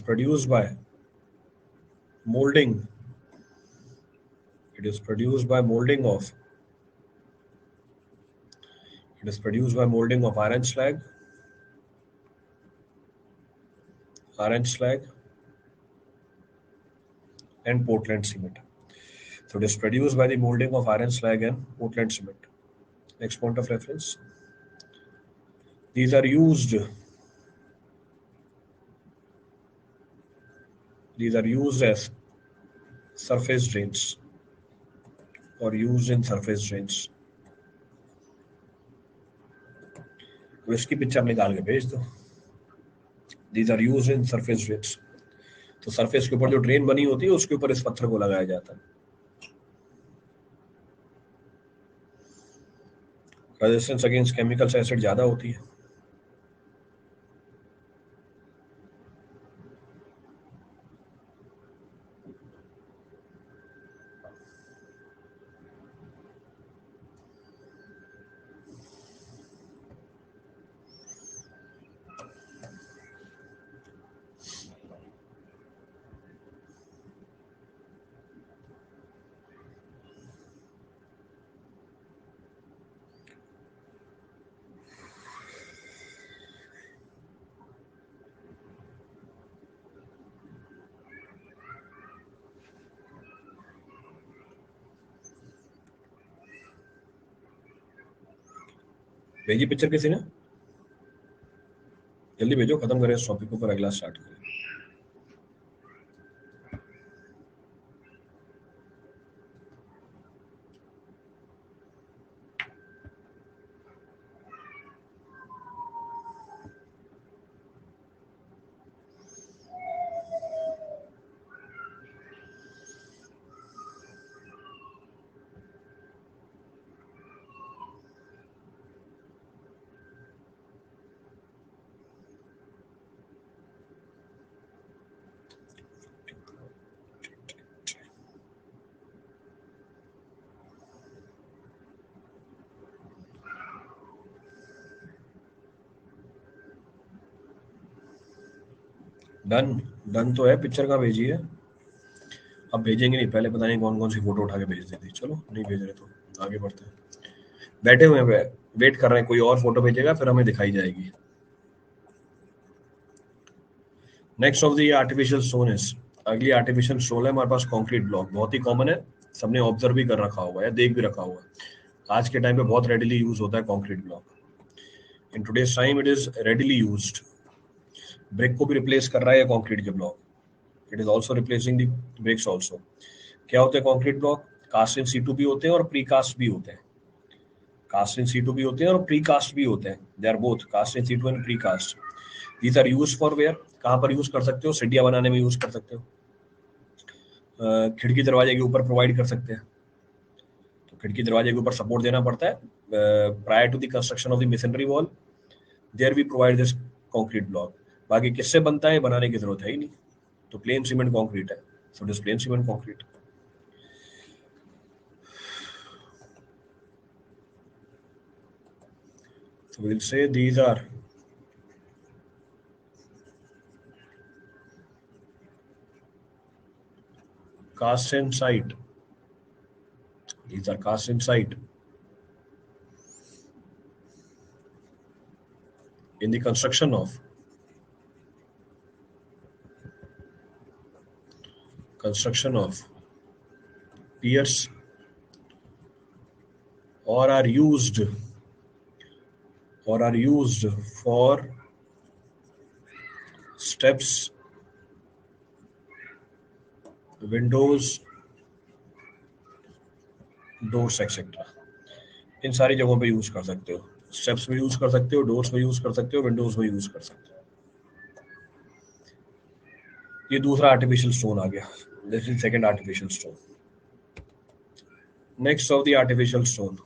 produced by molding. It is produced by molding of iron slag and Portland cement. So it is produced by the molding of iron slag and Portland cement. Next point of reference. These are used as surface drains or used in surface drains. इसकी picture निकाल के भेज दो। These are used in surface drains. तो surface के ऊपर जो drain बनी होती है उसके ऊपर इस पत्थर को लगाया जाता है। रेजिस्टेंस अगेंस्ट केमिकल्स एसिड ज्यादा होती है। भेजी पिक्चर किसी ने? जल्दी भेजो, खत्म करें इस टॉपिक को, फिर अगला स्टार्ट करें। डन तो है, पिक्चर का भेजिए। अब भेजेंगे नहीं, पहले पता नहीं कौन कौन सी फोटो उठा के भेज देती। चलो नहीं भेज रहे तो आगे बढ़ते हैं। बैठे हुए हैं, वेट कर रहे हैं, कोई और फोटो भेजेगा फिर हमें दिखाई जाएगी। Next of the artificial stone is, अगली आर्टिफिशियल स्टोन है हमारे पास कंक्रीट ब्लॉक। बहुत ही कॉमन है, सबने ऑब्जर्व भी कर रखा होगा या देख भी रखा होगा। आज के टाइम पे बहुत रेडिली यूज होता है concrete block. In today's time it is readily used. Brick को भी रिप्लेस कर रहा है कंक्रीट के block. It is also replacing the bricks also. क्या होते हैं concrete block? Cast in situ भी होते हैं और प्री कास्ट भी होते हैं। कास्ट इन सीटू भी होते हैं और प्री कास्ट भी होते हैं। They are both cast in situ and precast. These are use for where? कहाँ पर यूज कर सकते हो? सीढ़ियाँ बनाने में यूज कर सकते हो, खिड़की दरवाजे के ऊपर प्रोवाइड कर सकते हैं। तो खिड़की दरवाजे के ऊपर सपोर्ट देना पड़ता है। Prior to the construction of the masonry wall there we provide this concrete block. बाकी किससे बनता है? बनाने की जरूरत है ही नहीं, तो प्लेन सीमेंट कॉन्क्रीट है। So this plane cement concrete. So we'll say these are cast in site. These are cast in site in the construction of piers, or are used for steps, windows, doors, etc. इन सारी जगहों पे use कर सकते हो। Steps में use कर सकते हो, डोर्स में यूज कर सकते हो, विंडोज में यूज कर सकते हो। ये दूसरा आर्टिफिशियल स्टोन आ गया। This is second artificial stone. Next of the artificial stone,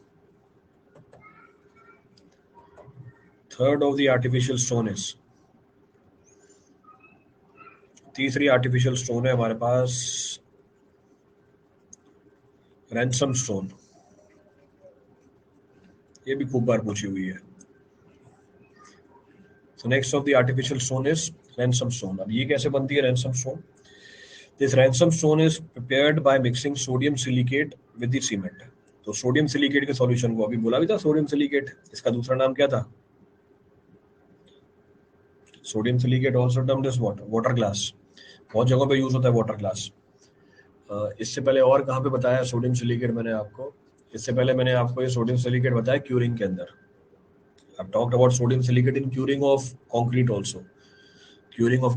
third of the artificial stone is, तीसरी आर्टिफिशियल स्टोन है हमारे पास रैंसम स्टोन। ये भी खूब बार पूछी हुई है। So next of the artificial stone is ransom stone. अब ये कैसे बनती है ransom stone? This ransom stone is prepared by mixing sodium silicate with the cement. तो सोडियम सिलिकेट के सॉल्यूशन को अभी बोला भी था, सोडियम सिलिकेट। इसका दूसरा नाम क्या था? Sodium silicate also termed as water glass. बहुत जगहों पे यूज होता है वाटर ग्लास। इससे पहले और कहाँ पे बताया सोडियम सिलिकेट मैंने आपको? इससे पहले मैंने आपको ये सोडियम सिलिकेट बताया क्यूरिंग के अंदर। I've talked about sodium silicate in curing of concrete also. Curing of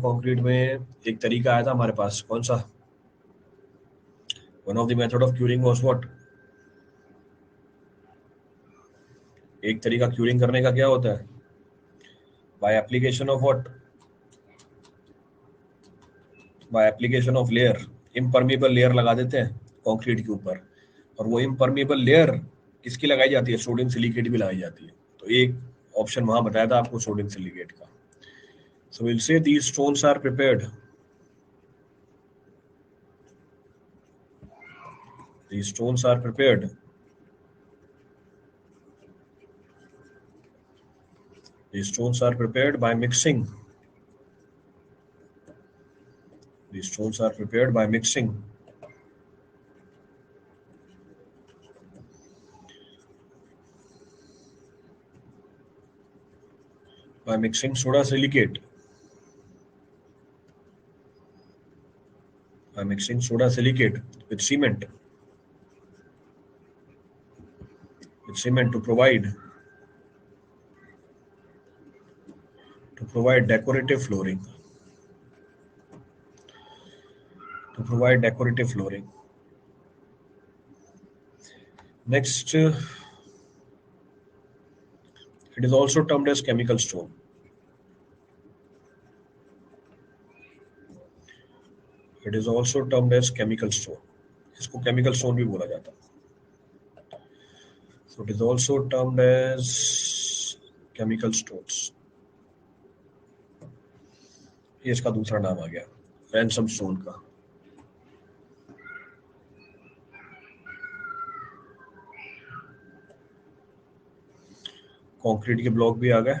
concrete में एक तरीका आया था हमारे पास, कौन सा? One of the method of curing was what? एक तरीका क्यूरिंग करने का क्या होता है? By application of what? By application of layer. Impermeable layer लगा देते हैं कंक्रीट के ऊपर, और वो इम्परमेबल लेयर किसकी लगाई जाती है? सोडियम सिलिकेट भी लगाई जाती है। तो एक ऑप्शन वहां बताया था आपको सोडियम सिलिकेट का। So will say these stones are prepared, these stones are prepared by mixing. These stones are prepared by mixing soda silicate. By mixing soda silicate with cement to provide decorative flooring. Next, it is also termed as chemical stone. It is also termed as chemical stone. इसको chemical stone भी बोला जाता है. So it is also termed as chemical stones. ये इसका दूसरा नाम आ गया रैंसम स्टोन का। कंक्रीट के ब्लॉक भी आ गए।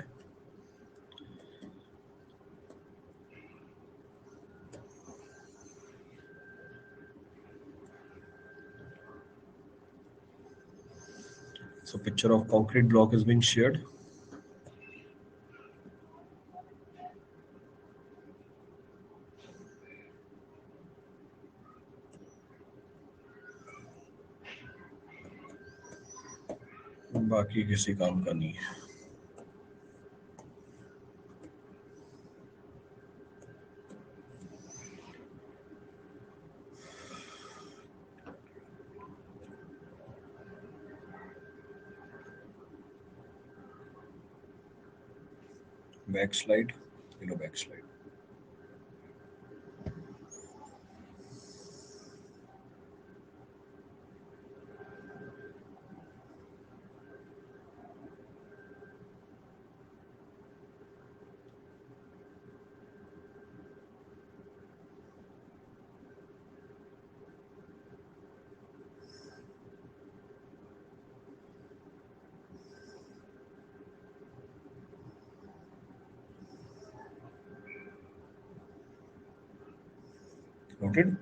So picture of concrete block is being shared. बाकी किसी काम का नहीं है। Back slide, back slide. Noted,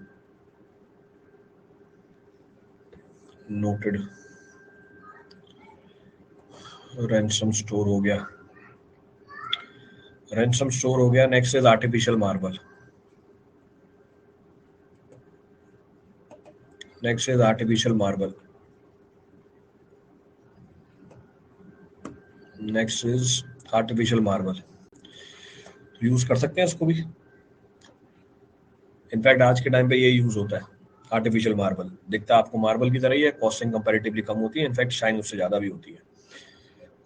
noted. Ransom store हो गया, रैंसम स्टोर हो गया। Next is artificial marble, next is artificial marble, next is artificial marble. Use कर सकते हैं इसको भी, इनफैक्ट आज के टाइम पे ये यूज होता है। आर्टिफिशियल मार्बल दिखता है आपको मार्बल की तरह ही है, कॉस्टिंग कंपैरेटिवली कम होती है, इनफैक्ट शाइन उससे ज्यादा भी होती है,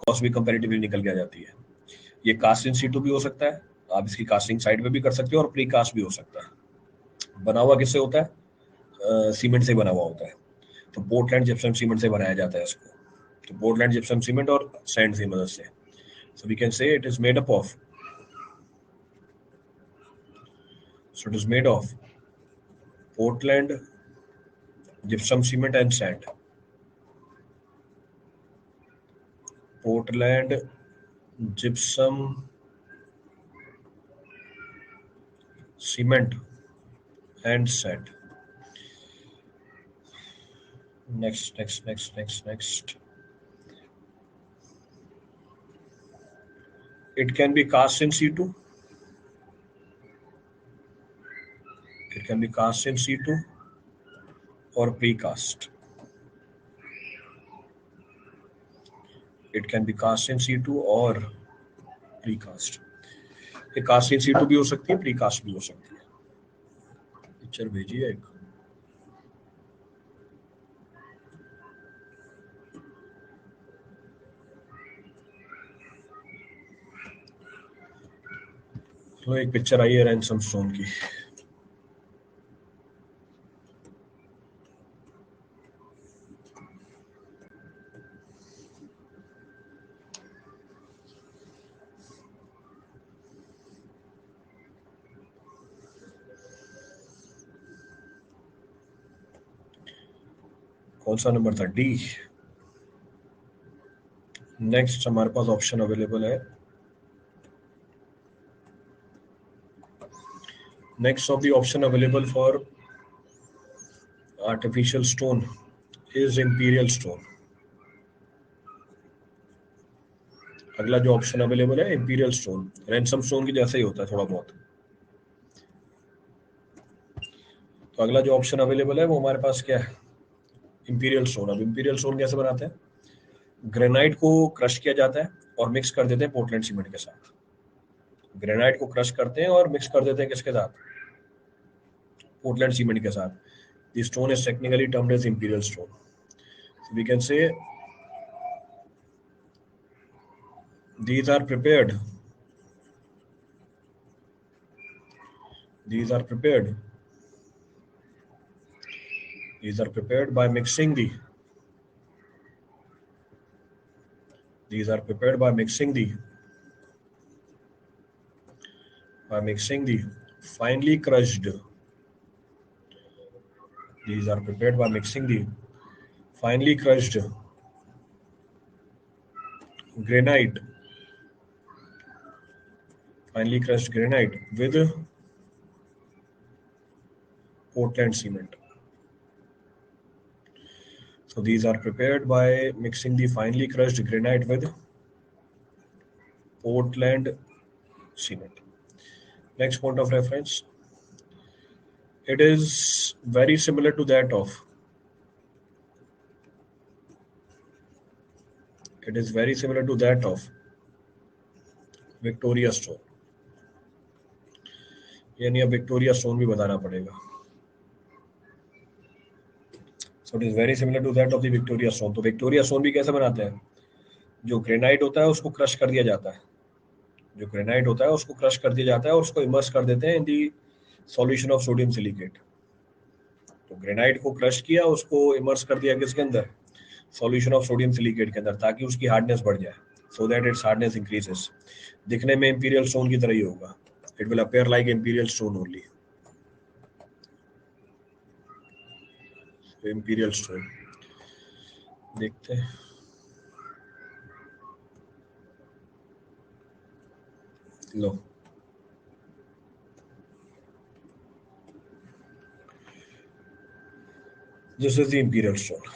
कॉस्ट भी कंपैरेटिवली निकल के आ जाती है। ये कास्ट इन सीटू भी हो सकता है, आप इसकी कास्टिंग साइड पे भी कर सकते हो, और प्री कास्ट भी हो सकता है। बना हुआ किससे होता है? सीमेंट से बना हुआ होता है। तो पोर्टलैंड जिप्सम सीमेंट से बनाया जाता है इसको। तो पोर्टलैंड जिप्सम सीमेंट और सैंड की मदद से, so we can say it is made up of, so it is made of Portland gypsum cement and sand. Portland gypsum cement and sand. Next. It can be cast in situ. It can be cast in situ or precast. It can be cast in situ or precast. ये cast in situ भी हो सकती है, precast भी हो सकती है। Picture भेजिए एक। तो एक पिक्चर आई है रैंसम स्टोन की। कौन सा नंबर था? डी। नेक्स्ट हमारे पास ऑप्शन अवेलेबल है, next of the option available for artificial stone is imperial stone. अगला जो ऑप्शन अवेलेबल है इंपीरियल स्टोन, रैंसम स्टोन की जैसा ही होता है थोड़ा बहुत। तो अगला जो ऑप्शन अवेलेबल है वो हमारे पास क्या है? Imperial stone. अब इंपीरियल स्टोन कैसे बनाते हैं? ग्रेनाइट को क्रश किया जाता है और मिक्स कर देते हैं पोर्टलैंड सीमेंट के साथ। ग्रेनाइट को क्रश करते हैं और मिक्स कर देते हैं किसके साथ? पोर्टलैंड सीमेंट के साथ। The stone is technically termed as imperial stone. So we can say these are prepared. These are prepared. These are prepared by mixing the. These are prepared by mixing the. By mixing the finely crushed. These are prepared by mixing the finely crushed granite. Finely crushed granite with Portland cement. So these are prepared by mixing the finely crushed granite with Portland cement. Next point of reference. It is very similar to that of. It is very similar to that of Victoria Stone. यानी अब Victoria stone भी बताना पड़ेगा। So it is very similar to that of the Victoria Stone. तो Victoria stone भी कैसे बनाते हैं? जो ग्रेनाइट होता है उसको क्रश कर दिया जाता है, जो ग्रेनाइट होता है उसको क्रश कर दिया जाता है और उसको इमर्स कर देते हैं in the solution of sodium silicate. तो ग्रेनाइट को क्रश किया, उसको इमर्स कर दिया किसके अंदर, सॉल्यूशन ऑफ सोडियम सिलिकेट के अंदर, ताकि उसकी हार्डनेस बढ़ जाए, so that its hardness increases. दिखने में इंपीरियल स्टोन की तरह ही होगा, it will appear like imperial stone only, imperial stone. देखते हैं, लो this is the imperial stone.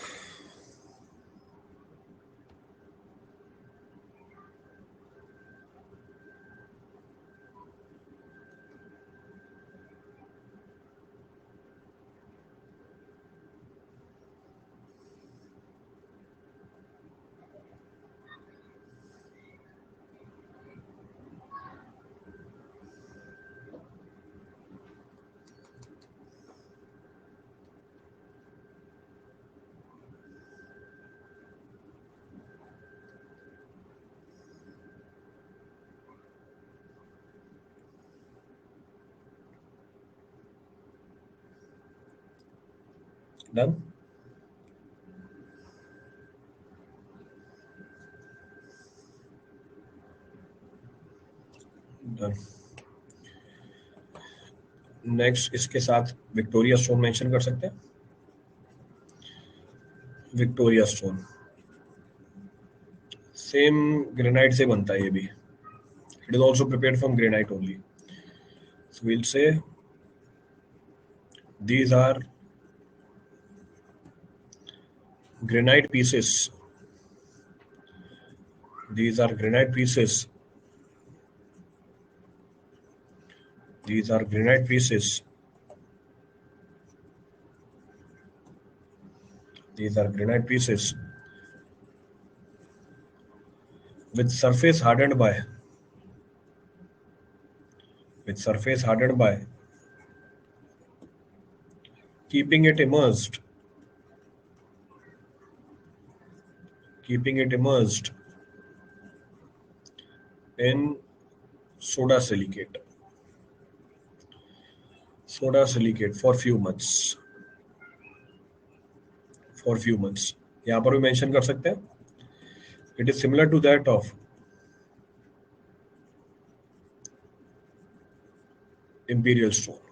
Done, done. Next इसके साथ विक्टोरिया स्टोन मेंशन कर सकते हैं। विक्टोरिया स्टोन सेम ग्रेनाइट से बनता है ये भी, it is also prepared from granite only. So will से these are granite pieces, these are granite pieces, these are granite pieces, these are granite pieces with surface hardened by, with surface hardened by keeping it immersed, keeping it immersed in soda silicate, soda silicate for few months, for few months। यहाँ पर भी mention कर सकते हैं, it is similar to that of imperial stone.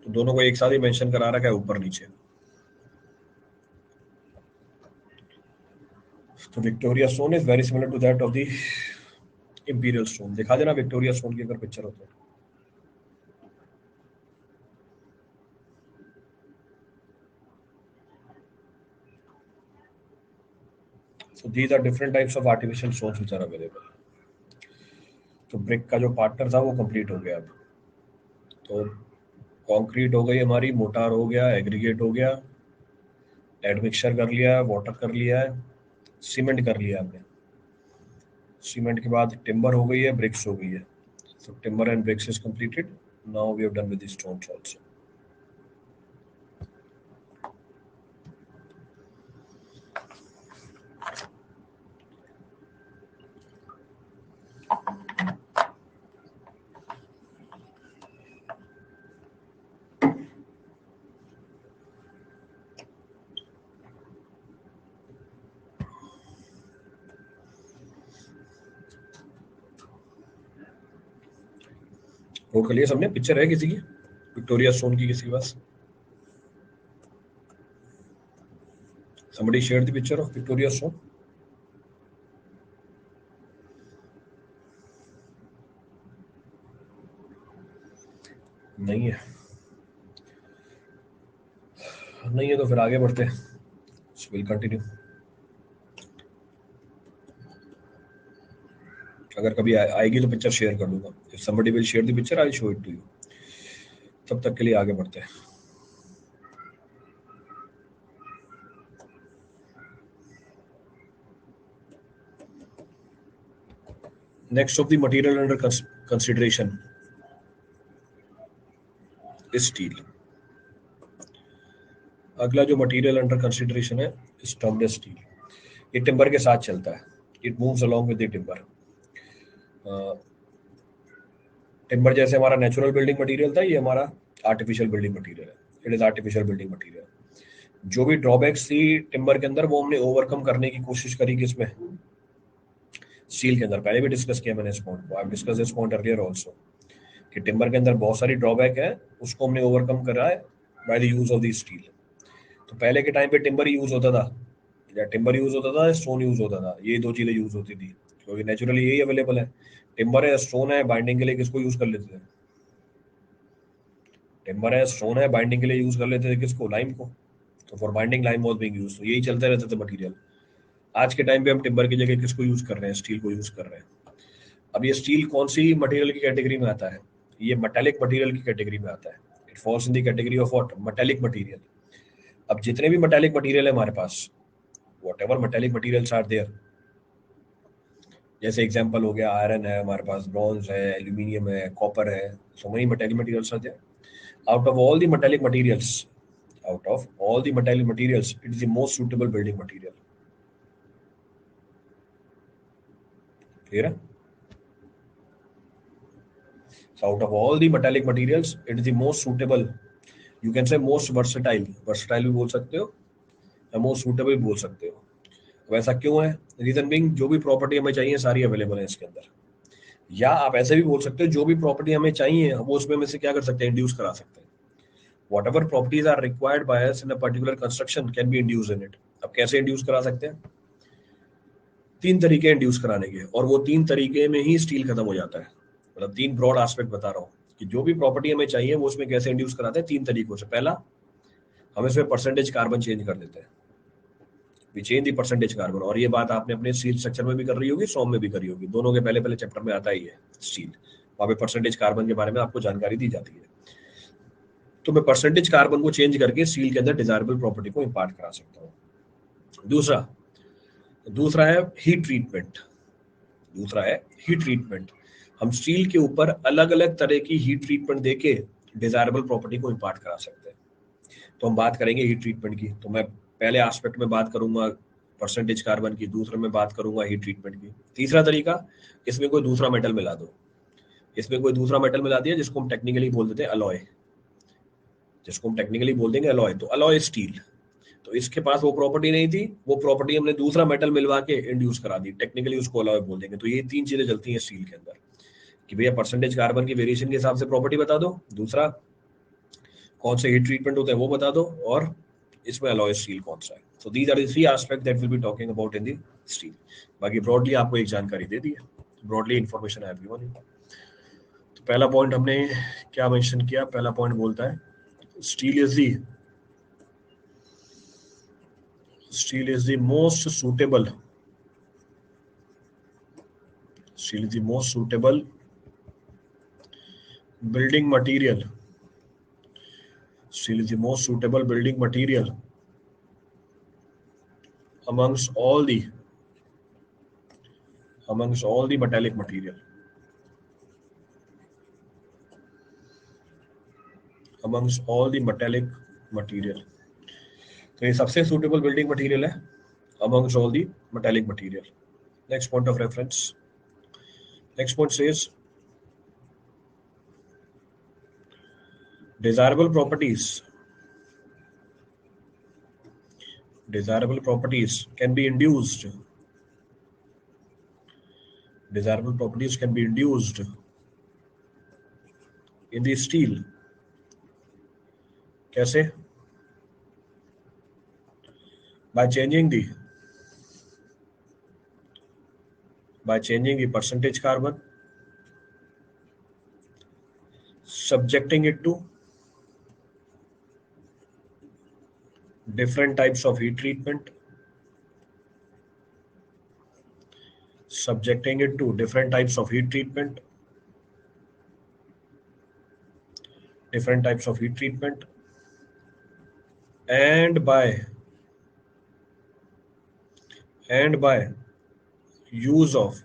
तो दोनों को एक साथ ही मेंशन करा रखा है ऊपर नीचे। तो Victoria stone is very similar to that of the imperial stone. दिखा देना विक्टोरिया स्टोन की अगर पिक्चर हो तो। So these are different types of artificial stones which are available। तो ब्रिक का जो पार्टनर था वो कंप्लीट हो गया। अब तो कंक्रीट हो गई हमारी, मोटार हो गया, एग्रीगेट हो गया, एडमिक्सचर कर लिया, वाटर कर लिया है, सीमेंट कर लिया हमने। सीमेंट के बाद टिम्बर हो गई है, ब्रिक्स हो गई है। So timber and bricks is completed। Now we have done with the stones also। Note कर लिया सबने? पिक्चर है किसी की विक्टोरिया स्टोन की किसी के पास? somebody shared the picture of Victoria Stone? नहीं है, नहीं है तो फिर आगे बढ़ते हैं। So we'll continue। अगर कभी आएगी तो पिक्चर शेयर कर दूंगा। If somebody will share the picture, I'll show it to you। तब तक के लिए आगे बढ़ते हैं। Next of the material under consideration is steel। अगला जो मटेरियल अंडर कंसिडरेशन है इस टर्म्ड स्टील। ये टिम्बर के साथ चलता है, it moves along with the timber. Timber जैसे हमारा नेचुरल बिल्डिंग मटेरियल था, ये हमारा आर्टिफिशियल बिल्डिंग मटेरियल है। It is artificial building material. जो भी ड्रॉबैक्स थी टिम्बर के अंदर वो हमने ओवरकम करने की कोशिश करी किसमें, स्टील के अंदर। पहले भी डिस्कस किया मैंने इस पॉइंट को, I discuss this point earlier also, कि टिम्बर के अंदर बहुत सारी ड्रॉबैक है, उसको हमने ओवरकम करा है by the use of the steel. तो पहले के टाइम पे टिम्बर यूज होता था, या टिम्बर यूज होता था, स्टोन यूज होता था, ये दो चीजें यूज होती थी, क्योंकि नेचुरली यही अवेलेबल है। टिम्बर है, स्टोन है, बाइंडिंग के लिए किसको यूज कर लेते थे, टिम्बर है, स्टोन है, बाइंडिंग के लिए यूज कर लेते थे किसको, लाइम को। तो for binding lime was being used, तो यही चलते रहते थे मटेरियल। आज के टाइम पे हम टिम्बर की जगह किसको यूज कर रहे हैं, स्टील को यूज कर रहे हैं। अब ये स्टील कौन सी मटेरियल की कैटेगरी में आता है, ये मेटालिक मटेरियल की कैटेगरी में आता है। It falls in the category of what, metallic material. अब जितने भी मेटालिक मटेरियल है हमारे पास, whatever metallic materials are there, जैसे एग्जांपल हो गया आयरन है हमारे पास, ब्रॉन्ज है, एल्यूमिनियम है, कॉपर है, so many metallic materials are there. Out of all the metallic materials, out of all the metallic materials, it is the most suitable building material. Clear है? So out of all the metallic materials, it is the most suitable. You can say most versatile. Versatile भी बोल सकते हो, या most suitable भी बोल सकते हो। वैसा क्यों है? रीजन बिंग, जो भी प्रॉपर्टी हमें चाहिए सारी अवेलेबल है इसके अंदर। या आप ऐसे भी बोल सकते हो, जो भी प्रॉपर्टी हमें चाहिए वो उसमें में से क्या कर सकते हैं, इंड्यूस करा सकते हैं। Whatever properties are required by us in a particular construction can be induced in it. अब कैसे इंड्यूस करा सकते हैं? तीन तरीके इंड्यूस कराने के, और वो तीन तरीके में ही स्टील खत्म हो जाता है। मतलब तीन ब्रॉड एस्पेक्ट बता रहा हूँ कि जो भी प्रॉपर्टी हमें चाहिए वो उसमें कैसे इंड्यूस कराते हैं, तीन तरीकों से। पहला, हम इसमें परसेंटेज कार्बन चेंज कर देते हैं, we change the percentage carbon. और ये बात आपने अपने स्टील स्ट्रक्चर में भी कर रही होगी, सोम में भी करी होगी, दोनों के पहले पहले चैप्टर में आता ही है स्टील, वहाँ पे परसेंटेज कार्बन के बारे में आपको जानकारी दी जाती है। तो मैं परसेंटेज कार्बन को चेंज करके स्टील के अंदर डिजायरेबल प्रॉपर्टी को इंपार्ट करा सकता हूँ। दूसरा है हीट ट्रीटमेंट। दूसरा है हीट ट्रीटमेंट। हम स्टील के ऊपर अलग अलग तरह की हीट ट्रीटमेंट देके डिजायरेबल प्रॉपर्टी को इंपार्ट करा सकते हैं। तो हम बात करेंगे हीट ट्रीटमेंट की। तो मैं पहले एस्पेक्ट में बात करूंगा परसेंटेज कार्बन की, दूसरे में बात करूंगा हीट ट्रीटमेंट की। तीसरा तरीका, इसमें कोई दूसरा मेटल मिला दो। इसमें कोई दूसरा मेटल मिला दिया जिसको हम टेक्निकली बोल देते हैं अलॉय, जिसको हम टेक्निकली बोल देंगे अलॉय। तो अलॉय स्टील, तो इसके पास वो प्रॉपर्टी नहीं थी, वो प्रॉपर्टी हमने दूसरा मेटल मिलवा के इंड्यूस करा दी, टेक्निकली उसको अलॉय बोल देंगे। तो ये तीन चीजें चलती हैं स्टील के अंदर कि भैया परसेंटेज कार्बन की वेरिएशन के हिसाब से प्रॉपर्टी बता दो, दूसरा कौन से हीट ट्रीटमेंट होते हैं वो बता दो, और इसमें अलॉय स्टील कौन सा है। So these are the three aspect that will be talking about in the steel. बाकी ब्रॉडली आपको एक जानकारी दे दी है, ब्रॉडली इंफॉर्मेशन है एवरीवन। तो पहला पॉइंट हमने क्या मेंशन किया, पहला पॉइंट बोलता है steel is the most suitable, steel is the most suitable building material. Steel is the most suitable building material amongst all the metallic material. Amongst all the metallic material. तो ये सबसे suitable building material है amongst all the metallic material. Next point of reference. Next point says desirable properties. Desirable properties can be induced. Desirable properties can be induced in the steel. कैसे? By changing the percentage carbon, subjecting it to different types of heat treatment, subjecting it to different types of heat treatment, and by use of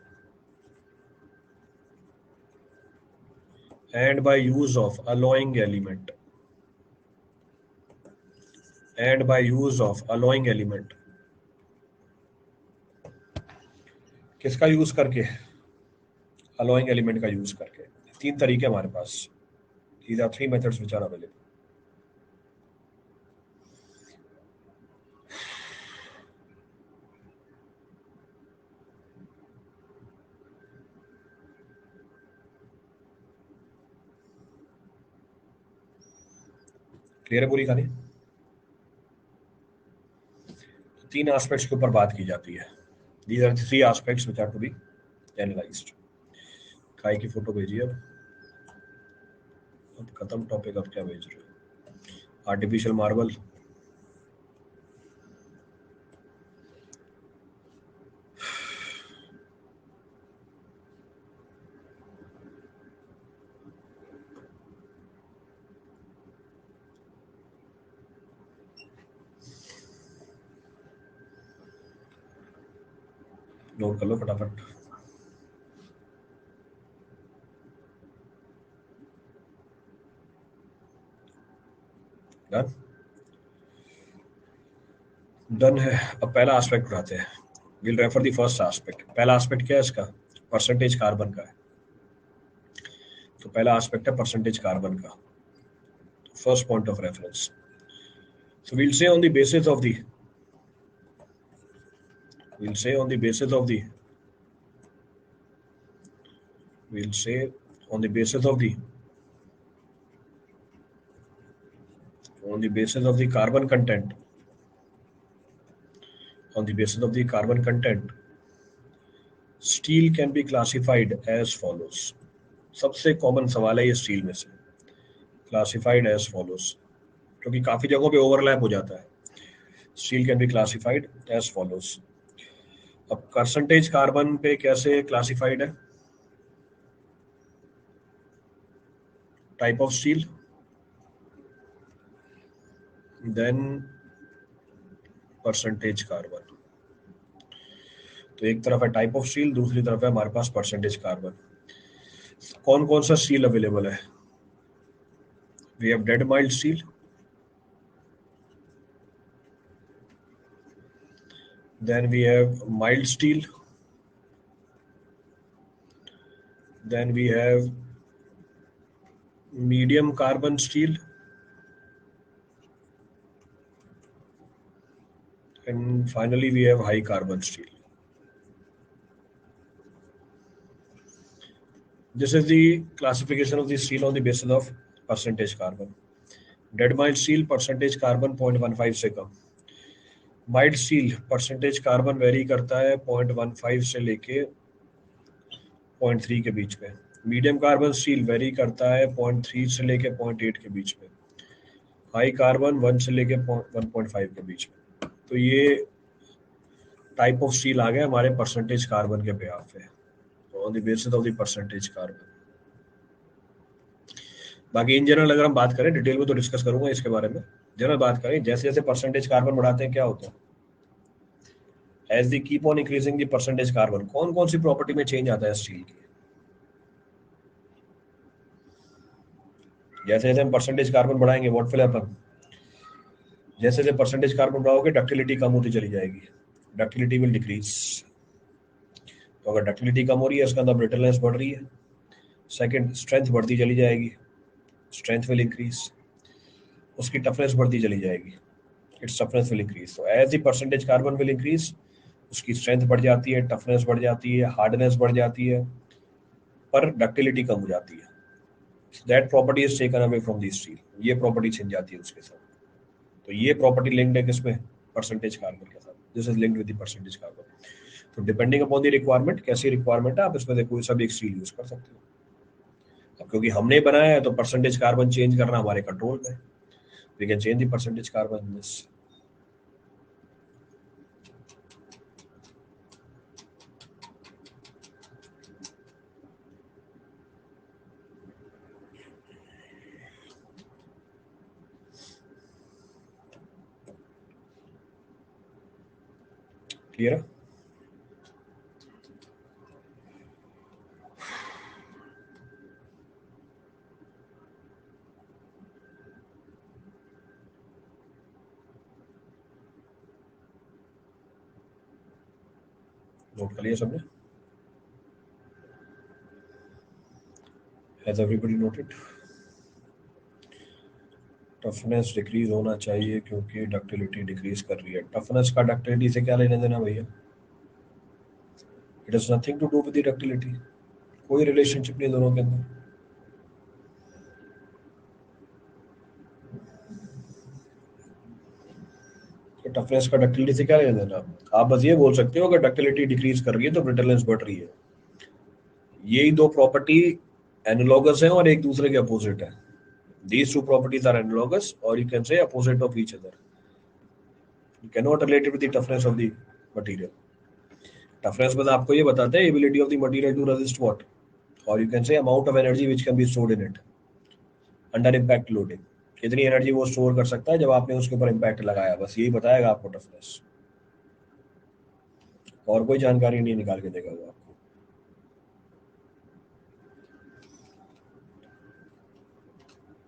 alloying element, किसका use करके? Allowing element का use करके। तीन तरीके हमारे पास, these are three methods which are available. Clear है पूरी कहानी? तीन एस्पेक्ट्स के ऊपर बात की जाती है। These are the three aspects which are to be analyzed. काय की फोटो भेजिए अब खत्म टॉपिक, अब क्या भेज रहे हो? आर्टिफिशियल मार्बल, नोट कर लो फटाफट। डन डन है। अब पहला एस्पेक्ट उठाते हैं। Will refer the first aspect. पहला एस्पेक्ट क्या है इसका? परसेंटेज कार्बन का है। तो पहला एस्पेक्ट है परसेंटेज कार्बन का, first point of reference. So we'll say on the basis of the we'll say on the basis of the we'll say on the basis of the on the basis of the carbon content on the basis of the carbon content steel can be classified as follows. सबसे common सवाल है ये steel में से, classified as follows, क्योंकि काफी जगहों पे ओवरलैप हो जाता है। Steel can be classified as follows. अब परसेंटेज कार्बन पे कैसे क्लासिफाइड है? Type of steel, then percentage carbon. तो एक तरफ है टाइप ऑफ स्टील, दूसरी तरफ है हमारे पास परसेंटेज कार्बन। कौन कौन सा स्टील अवेलेबल है? We have dead mild steel, then we have mild steel, then we have medium carbon steel, and finally we have high carbon steel. This is the classification of the steel on the basis of percentage carbon. Dead mild steel percentage carbon 0.15 से कम। Mild steel percentage carbon vary करता है 0.15 से लेके 0.3 के बीच में। Medium carbon steel very करता है 0.3 से लेके 0.8 के बीच में। हाई कार्बन 1 से लेके 1.5 के बीच में। तो ये टाइप ऑफ स्टील आ गया हमारे परसेंटेज कार्बन के बिहाफ पे, on the basis of the percentage carbon. बाकी इन जनरल अगर हम बात करें, डिटेल में तो डिस्कस करूंगा इसके बारे में, जनरल बात करें, जैसे जैसे परसेंटेज कार्बन बढ़ाते हैं क्या होता है? As the keep on increasing the percentage carbon, कौन कौन सी प्रॉपर्टी में चेंज आता है स्टील की? जैसे जैसे हम परसेंटेज कार्बन बढ़ाएंगे, व्हाट विल हैपन? जैसे जैसे परसेंटेज कार्बन बढ़ाओगे डक्टिलिटी कम होती चली जाएगी, डक्टिलिटी विल डिक्रीज। तो अगर डक्टिलिटी कम हो रही है इसका मतलब ब्रिटलनेस बढ़ रही है। सेकंड, स्ट्रेंथ बढ़ती चली जाएगी, स्ट्रेंथ विल इंक्रीज। उसकी टफनेस बढ़ती चली जाएगी, इट्स टफनेस विल इंक्रीज। तो as the percentage carbon will increase, उसकी स्ट्रेंथ बढ़ जाती है, टफनेस बढ़ जाती है, हार्डनेस बढ़ जाती है, पर डक्टिलिटी कम हो जाती है। That property is taken away from the steel, ये प्रॉपर्टी छिन जाती है उसके साथ। तो ये प्रॉपर्टी लिंक्ड है किसमें? परसेंटेज कार्बन के साथ। This is linked with the percentage carbon. तो डिपेंडिंग अपॉन द रिक्वायरमेंट, कैसी रिक्वायरमेंट है आप इसमें से कोई सा भी एक स्टील यूज कर सकते हो। अब क्योंकि हमने बनाया है तो परसेंटेज कार्बन चेंज करना हमारे कंट्रोल में, we can change the percentage carbon in this. Clear है? नोट कर लिया सबने? Has everybody noted? Toughness decrease होना चाहिए क्योंकि डक्टिलिटी डिक्रीज कर रही है। टफनेस का डक्टिलिटी से क्या लेने देना भैया? It is nothing to do with the ductility, कोई रिलेशनशिप नहीं दोनों के अंदर। तो टफनेस का डक्टिलिटी से क्या लेना देना? आप बस ये बोल सकते हो अगर डक्टिलिटी डिक्रीज कर रही है तो ब्रिटलनेस बढ़ रही है। यही दो प्रॉपर्टी एनालॉगस है और एक दूसरे के अपोजिट है। These two properties are analogous, or you can say opposite of each other. You cannot relate it with the toughness of the material. Toughness बस आपको ये बताते हैं ability of the material to resist what, or you can say amount of energy which can be stored in it under impact loading. कितनी energy वो store कर सकता है जब आपने उसके ऊपर इम्पैक्ट लगाया, बस यही बताएगा आपको टफनेस। और कोई जानकारी नहीं निकाल के देगा वो आपको।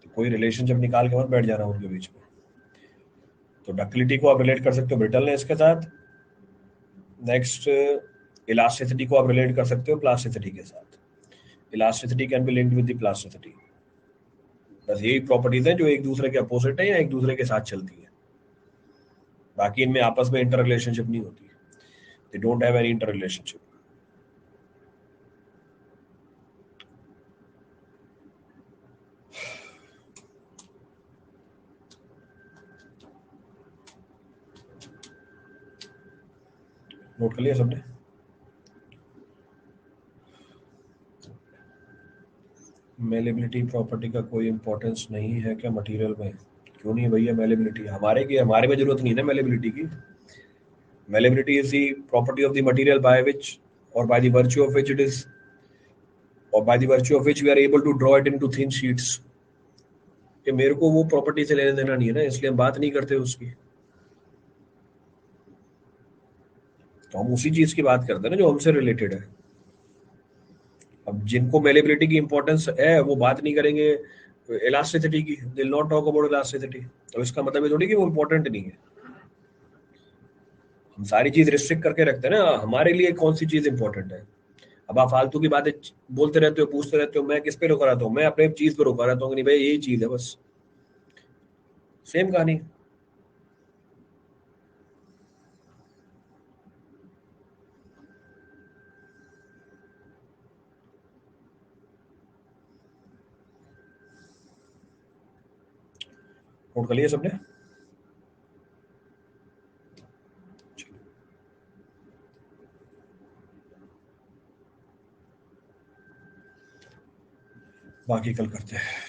तो कोई रिलेशनशिप निकाल के मत बैठ जाना उनके बीच में। तो डक्टिलिटी को आप रिलेट कर सकते हो ब्रिटलनेस के साथ। नेक्स्ट, इलास्टिसिटी को आप रिलेट कर सकते हो प्लास्टिसिटी के साथ। Elasticity can be linked with the plasticity. बस यही प्रॉपर्टीज हैं जो एक दूसरे के अपोजिट है या एक दूसरे के साथ चलती है। बाकी इनमें आपस में इंटर रिलेशनशिप नहीं होती। They don't have any inter relationship. Note कर लिया सबने? मेलेबिलिटी प्रॉपर्टी का कोई इंपॉर्टेंस नहीं है क्या मटेरियल में? क्यों नहीं भैया? मेलेबिलिटी हमारे में जरूरत नहीं है ना मेलेबिलिटी की। Malleability is the property of the material by which or by the virtue of which it is or by the virtue of which we are able to draw it into thin sheets. कि मेरे को वो property से लेने देना नहीं है ना, इसलिए हम बात नहीं करते उसकी। तो हम उसी चीज की बात करते हैं ना जो हमसे रिलेटेड है। अब जिनको मेलेबिलिटी की इंपॉर्टेंस है वो बात नहीं करेंगे इलास्टिसिटी की, they'll not talk about elasticity. तो इसका मतलब ये थोड़ी कि वो इंपॉर्टेंट नहीं है। हम सारी चीज रिस्ट्रिक्ट करके रखते हैं ना, हमारे लिए कौन सी चीज इंपॉर्टेंट है। अब आप फालतू की बातें बोलते रहते हो, पूछते रहते हो, मैं किस पे रुका रहता हूँ? मैं अपने चीज पे रुका रहता हूँ कि नहीं भाई यही चीज है बस। सेम कहानी। नोट कर लिया सबने? बाकी कल करते हैं।